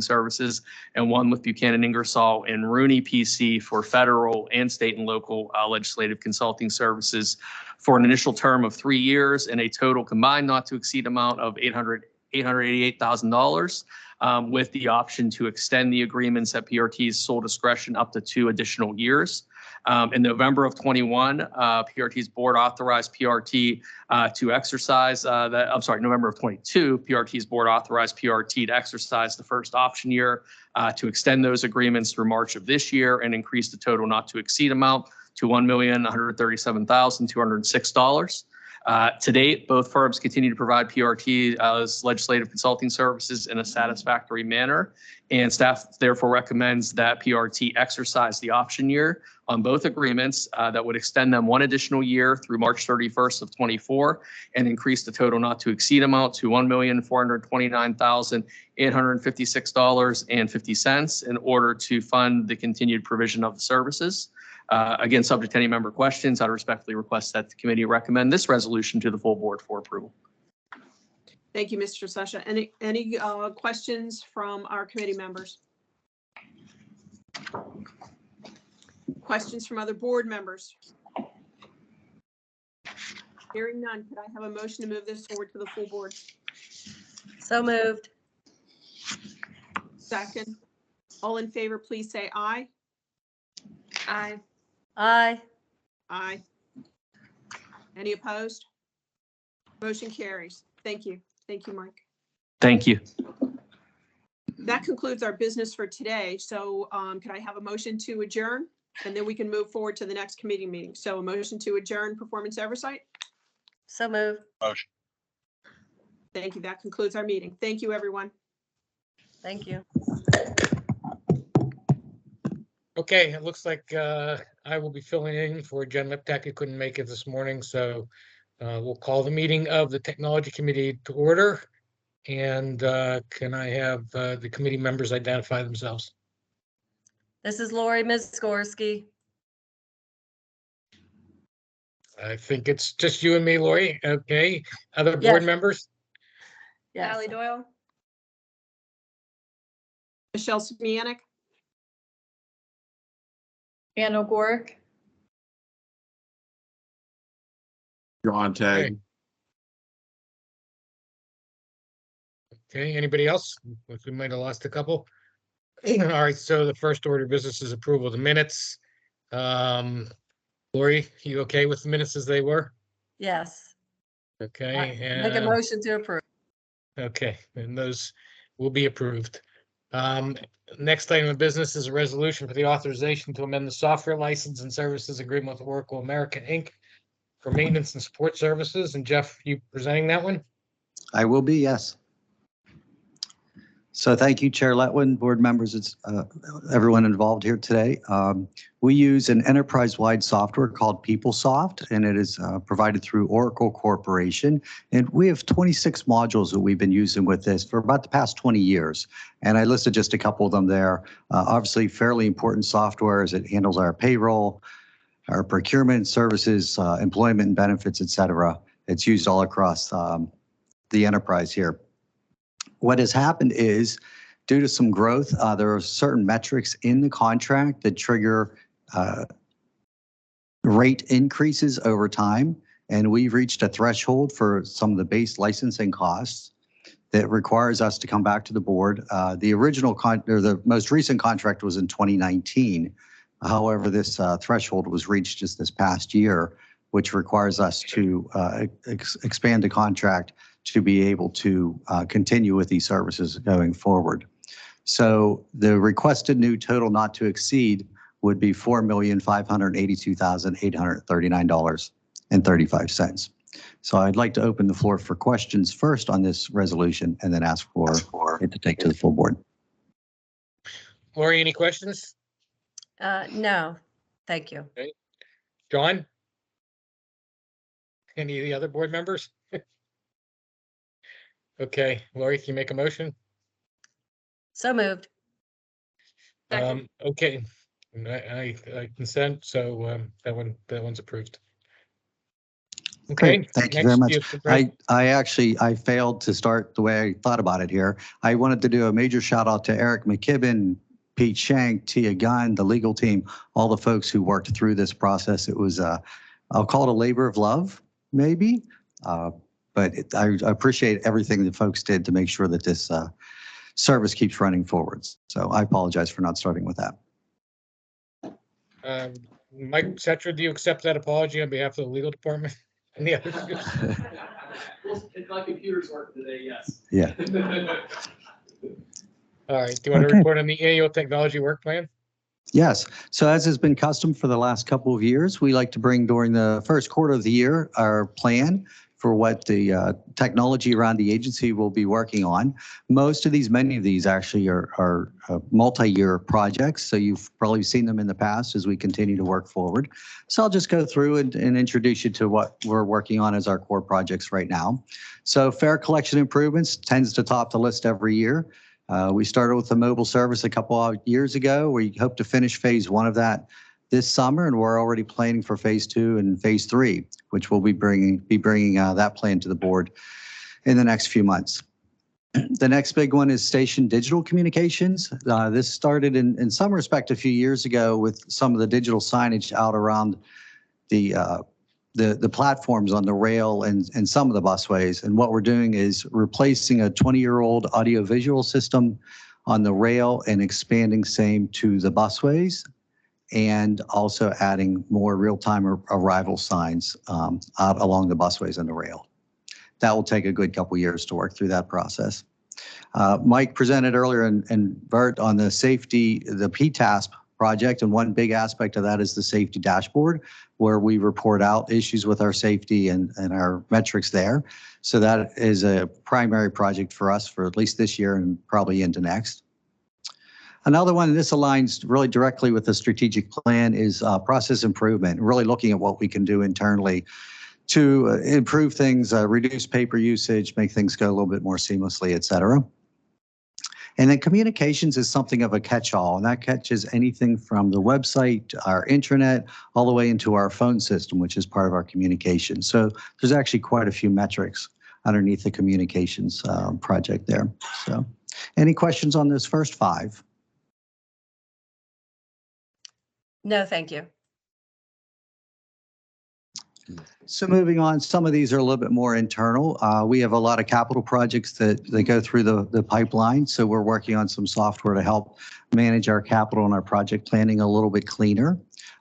services, and one with Buchanan Ingersoll and Rooney PC for federal and state and local legislative consulting services for an initial term of 3 years and a total combined not to exceed amount of $888,000, with the option to extend the agreements at PRT's sole discretion up to 2 additional years. In November of 21, PRT's board authorized PRT to exercise November of 22, PRT's board authorized PRT to exercise the first option year to extend those agreements through March of this year and increase the total not to exceed amount to $1,137,206. To date, both firms continue to provide PRT as legislative consulting services in a satisfactory manner, and staff therefore recommends that PRT exercise the option year on both agreements that would extend them 1 additional year through March 31st of 24 and increase the total not to exceed amount to $1,429,856.50 in order to fund the continued provision of the services. Again, subject to any member questions, I respectfully request that the committee recommend this resolution to the full board for approval. Thank you, Mr. Sasha. Any questions from our committee members? Questions from other board members? Hearing none, could I have a motion to move this forward to the full board? So moved. Second. All in favor, please say aye. Aye. Aye. Aye. Any opposed? Motion carries. Thank you. Thank you, Mike. Thank you. That concludes our business for today. So can I have a motion to adjourn? And then we can move forward to the next committee meeting. So a motion to adjourn performance oversight. So moved. Motion. Thank you. That concludes our meeting. Thank you, everyone. Thank you. Okay, it looks like I will be filling in for Jen Liptak, who couldn't make it this morning. So we'll call the meeting of the Technology Committee to order. And can I have the committee members identify themselves? This is Lori Miskorsky. I think it's just you and me, Lori. Okay. Other board Yes. members? Yes. Allie Doyle. Michelle Smianik. Ann O'Gorick. John Tag. Okay, anybody else? We might have lost a couple. All right, so the first order of business is approval of the minutes. Lori, you okay with the minutes as they were? Yes. Okay. Make a motion to approve. Okay, and those will be approved. Next item of business is a resolution for the authorization to amend the software license and services agreement with Oracle America, Inc. for maintenance and support services. And Jeff, you presenting that one? I will be, yes. So thank you, Chair Letwin, board members, it's everyone involved here today. We use an enterprise-wide software called PeopleSoft, and it is provided through Oracle Corporation. And we have 26 modules that we've been using with this for about the past 20 years. And I listed just a couple of them there. Obviously, fairly important software as it handles our payroll, our procurement services, employment and benefits, et cetera. It's used all across the enterprise here. What has happened is, due to some growth, there are certain metrics in the contract that trigger rate increases over time. And we've reached a threshold for some of the base licensing costs that requires us to come back to the board. The original the most recent contract was in 2019. However, this threshold was reached just this past year, which requires us to expand the contract to be able to continue with these services going forward. So the requested new total not to exceed would be $4,582,839.35. So I'd like to open the floor for questions first on this resolution and then ask for it to take to the full board. Lori, any questions? No, thank you. Okay. John? Any of the other board members? Okay, Lori, can you make a motion? So moved. Okay, I consent, so that one's approved. Okay. Great, thank you next very much. have to press- I failed to start the way I thought about it here. I wanted to do a major shout out to Eric McKibben, Pete Shank, Tia Gunn, the legal team, all the folks who worked through this process. It was, I'll call it a labor of love, maybe. But I appreciate everything that folks did to make sure that this service keeps running forwards. So I apologize for not starting with that. Mike Setra, do you accept that apology on behalf of the legal department and the others? My computer's working today, yes. Yeah. All right, do you want to report on the annual technology work plan? Yes. So as has been custom for the last couple of years, we like to bring during the first quarter of the year our plan for what the technology around the agency will be working on. Many of these actually are multi-year projects, so you've probably seen them in the past as we continue to work forward. So I'll just go through and introduce you to what we're working on as our core projects right now. So fare collection improvements tends to top the list every year. We started with the mobile service a couple of years ago. We hope to finish phase 1 of that this summer, and we're already planning for phase 2 and phase 3, which we'll be bringing that plan to the board in the next few months. The next big one is station digital communications. This started in some respect a few years ago with some of the digital signage out around the platforms on the rail and some of the busways. And what we're doing is replacing a 20-year-old audiovisual system on the rail and expanding same to the busways, and also adding more real-time arrival signs out along the busways and the rail. That will take a good couple years to work through that process. Mike presented earlier and Bert on the safety, the PTASP project, and one big aspect of that is the safety dashboard, where we report out issues with our safety and our metrics there. So that is a primary project for us for at least this year and probably into next. Another one, and this aligns really directly with the strategic plan, is process improvement, really looking at what we can do internally to improve things, reduce paper usage, make things go a little bit more seamlessly, et cetera. And then communications is something of a catch-all, and that catches anything from the website, our intranet, all the way into our phone system, which is part of our communication. So there's actually quite a few metrics underneath the communications project there. So any questions on those first 5? No, thank you. So moving on, some of these are a little bit more internal. We have a lot of capital projects that go through the pipeline. So we're working on some software to help manage our capital and our project planning a little bit cleaner.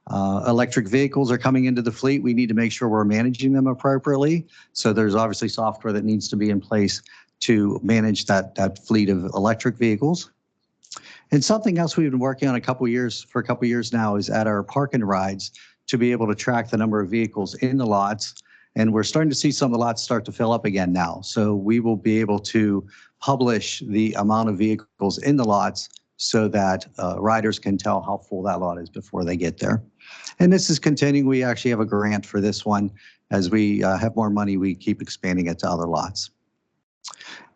Electric vehicles are coming into the fleet. We need to make sure we're managing them appropriately. So there's obviously software that needs to be in place to manage that fleet of electric vehicles. And something else we've been working on for a couple years now is at our park and rides to be able to track the number of vehicles in the lots. And we're starting to see some of the lots start to fill up again now. So we will be able to publish the amount of vehicles in the lots so that riders can tell how full that lot is before they get there. And this is continuing. We actually have a grant for this one. As we have more money, we keep expanding it to other lots.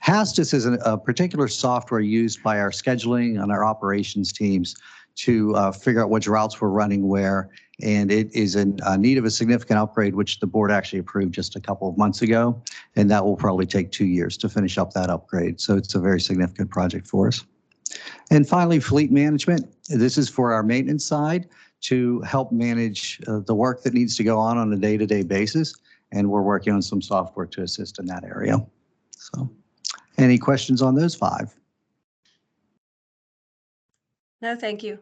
Hastis is a particular software used by our scheduling and our operations teams to figure out which routes we're running where. And it is in need of a significant upgrade, which the board actually approved just a couple of months ago. And that will probably take 2 years to finish up that upgrade. So it's a very significant project for us. And finally, fleet management. This is for our maintenance side to help manage the work that needs to go on a day-to-day basis. And we're working on some software to assist in that area. So any questions on those 5? No, thank you.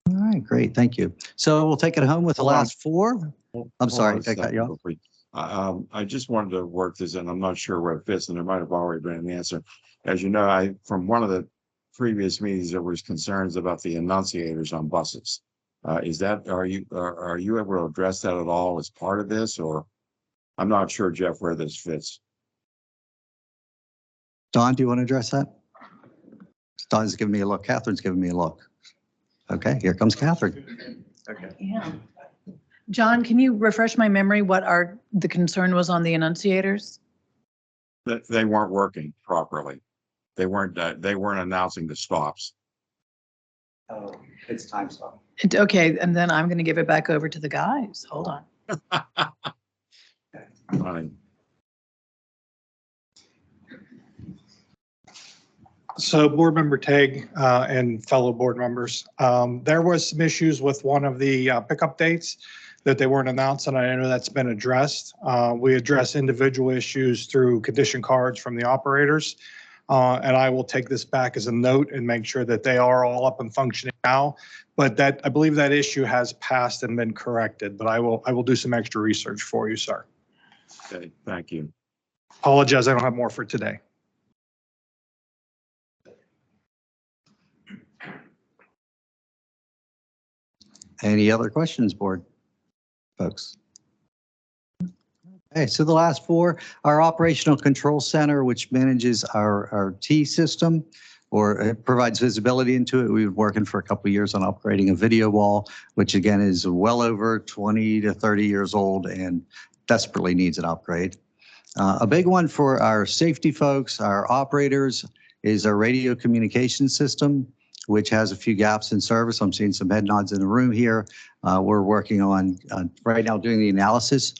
All right, great, thank you. So we'll take it home with the last 4. I'm sorry, I cut you off. I just wanted to work this in. I'm not sure where it fits, and there might have already been an answer. As you know, from one of the previous meetings, there was concerns about the enunciators on buses. Are you able to address that at all as part of this, or? I'm not sure, Jeff, where this fits. Don, do you want to address that? Don's giving me a look. Catherine's giving me a look. Okay, here comes Catherine. Okay. Yeah. John, can you refresh my memory what the concern was on the enunciators? That they weren't working properly. They weren't announcing the stops. Oh, it's time stop. Okay, and then I'm going to give it back over to the guys. Hold on. Fine. So Board Member Tag and fellow board members, there was some issues with one of the pickup dates that they weren't announced, and I know that's been addressed. We address individual issues through condition cards from the operators, and I will take this back as a note and make sure that they are all up and functioning now. But that, I believe that issue has passed and been corrected, but I will do some extra research for you, sir. Okay, thank you. Apologize, I don't have more for today. Any other questions, board folks? Okay, so the last four, our operational control center, which manages our T system, or it provides visibility into it. We've been working for a couple of years on upgrading a video wall, which again is well over 20 to 30 years old and desperately needs an upgrade. A big one for our safety folks, our operators, is our radio communication system, which has a few gaps in service. I'm seeing some head nods in the room here. We're working on right now doing the analysis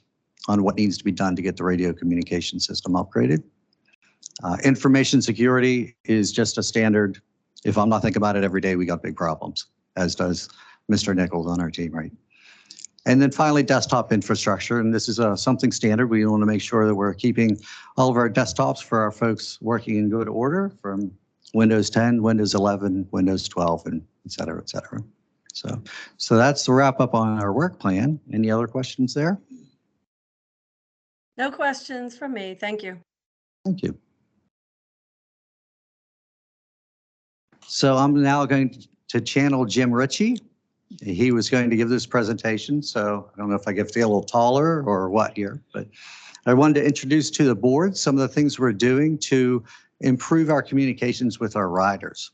on what needs to be done to get the radio communication system upgraded. Information security is just a standard. If I'm not thinking about it every day, we got big problems, as does Mr. Nichols on our team, right? And then finally, desktop infrastructure. And this is something standard. We want to make sure that we're keeping all of our desktops for our folks working in good order from Windows 10, Windows 11, Windows 12, and et cetera, et cetera. So that's the wrap up on our work plan. Any other questions there? No questions from me. Thank you. Thank you. So I'm now going to channel Jim Ritchie. He was going to give this presentation, so I don't know if I get feel a little taller or what here, but I wanted to introduce to the board some of the things we're doing to improve our communications with our riders.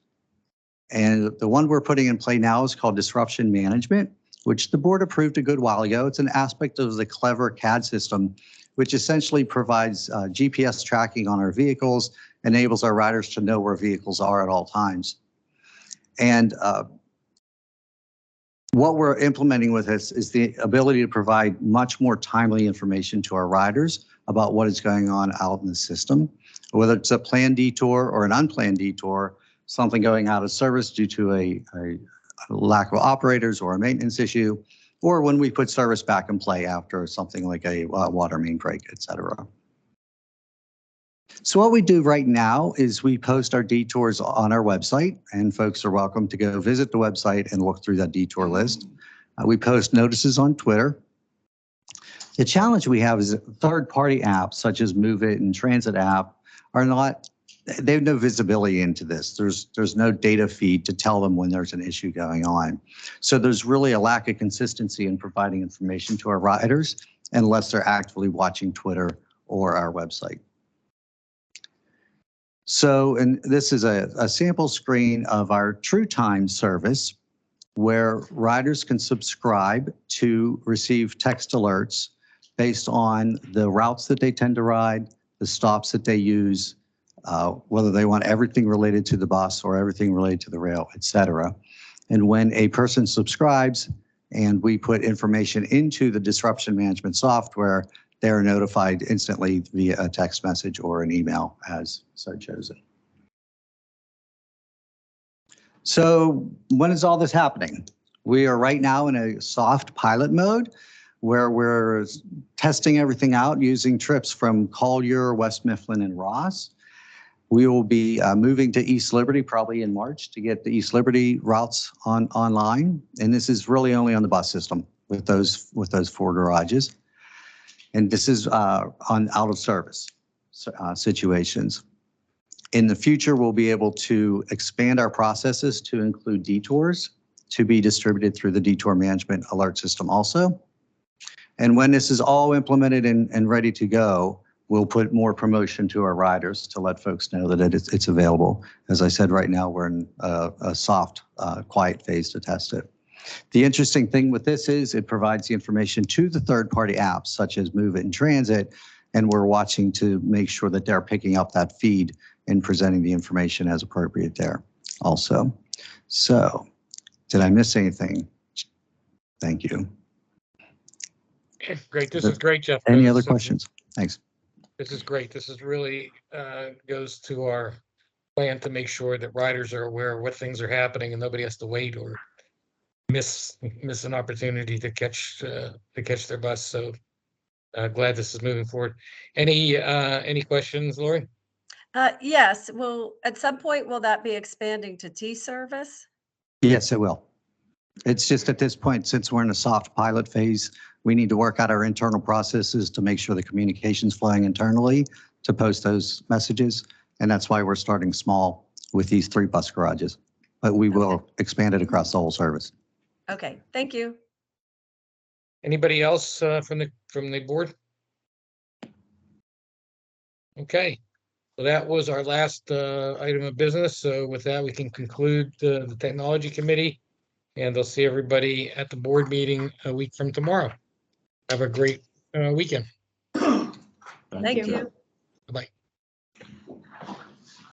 And the one we're putting in play now is called disruption management, which the board approved a good while ago. It's an aspect of the Clever CAD system, which essentially provides GPS tracking on our vehicles, enables our riders to know where vehicles are at all times. And what we're implementing with this is the ability to provide much more timely information to our riders about what is going on out in the system, whether it's a planned detour or an unplanned detour, something going out of service due to a lack of operators or a maintenance issue, or when we put service back in play after something like a water main break, et cetera. So what we do right now is we post our detours on our website, and folks are welcome to go visit the website and look through that detour list. We post notices on Twitter. The challenge we have is third-party apps such as Move It and Transit app are not, they have no visibility into this. There's no data feed to tell them when there's an issue going on. So there's really a lack of consistency in providing information to our riders unless they're actively watching Twitter or our website. So, and this is a sample screen of our True Time service where riders can subscribe to receive text alerts based on the routes that they tend to ride, the stops that they use, whether they want everything related to the bus or everything related to the rail, et cetera. And when a person subscribes and we put information into the disruption management software, they are notified instantly via a text message or an email as so chosen. So when is all this happening? We are right now in a soft pilot mode where we're testing everything out using trips from Collier, West Mifflin, and Ross. We will be moving to East Liberty probably in March to get the East Liberty routes online. And this is really only on the bus system with those 4 garages. And this is on out of service situations. In the future, we'll be able to expand our processes to include detours to be distributed through the detour management alert system also. And when this is all implemented and ready to go, we'll put more promotion to our riders to let folks know that it's available. As I said, right now we're in a soft, quiet phase to test it. The interesting thing with this is it provides the information to the third-party apps such as Move It and Transit, and we're watching to make sure that they're picking up that feed and presenting the information as appropriate there also. So, did I miss anything? Thank you. Great. This is great, Jeff. Any other questions? Thanks. This is great. This is really goes to our plan to make sure that riders are aware of what things are happening and nobody has to wait or miss an opportunity to catch their bus. So glad this is moving forward. Any questions, Lori? Yes. Well, at some point, will that be expanding to T-service? Yes, it will. It's just at this point, since we're in a soft pilot phase, we need to work out our internal processes to make sure the communication's flowing internally to post those messages. And that's why we're starting small with these 3 bus garages. But we will expand it across the whole service. Okay, thank you. Anybody else from the board? Okay, so that was our last item of business. So with that, we can conclude the technology committee, and they'll see everybody at the board meeting a week from tomorrow. Have a great weekend. Thank you.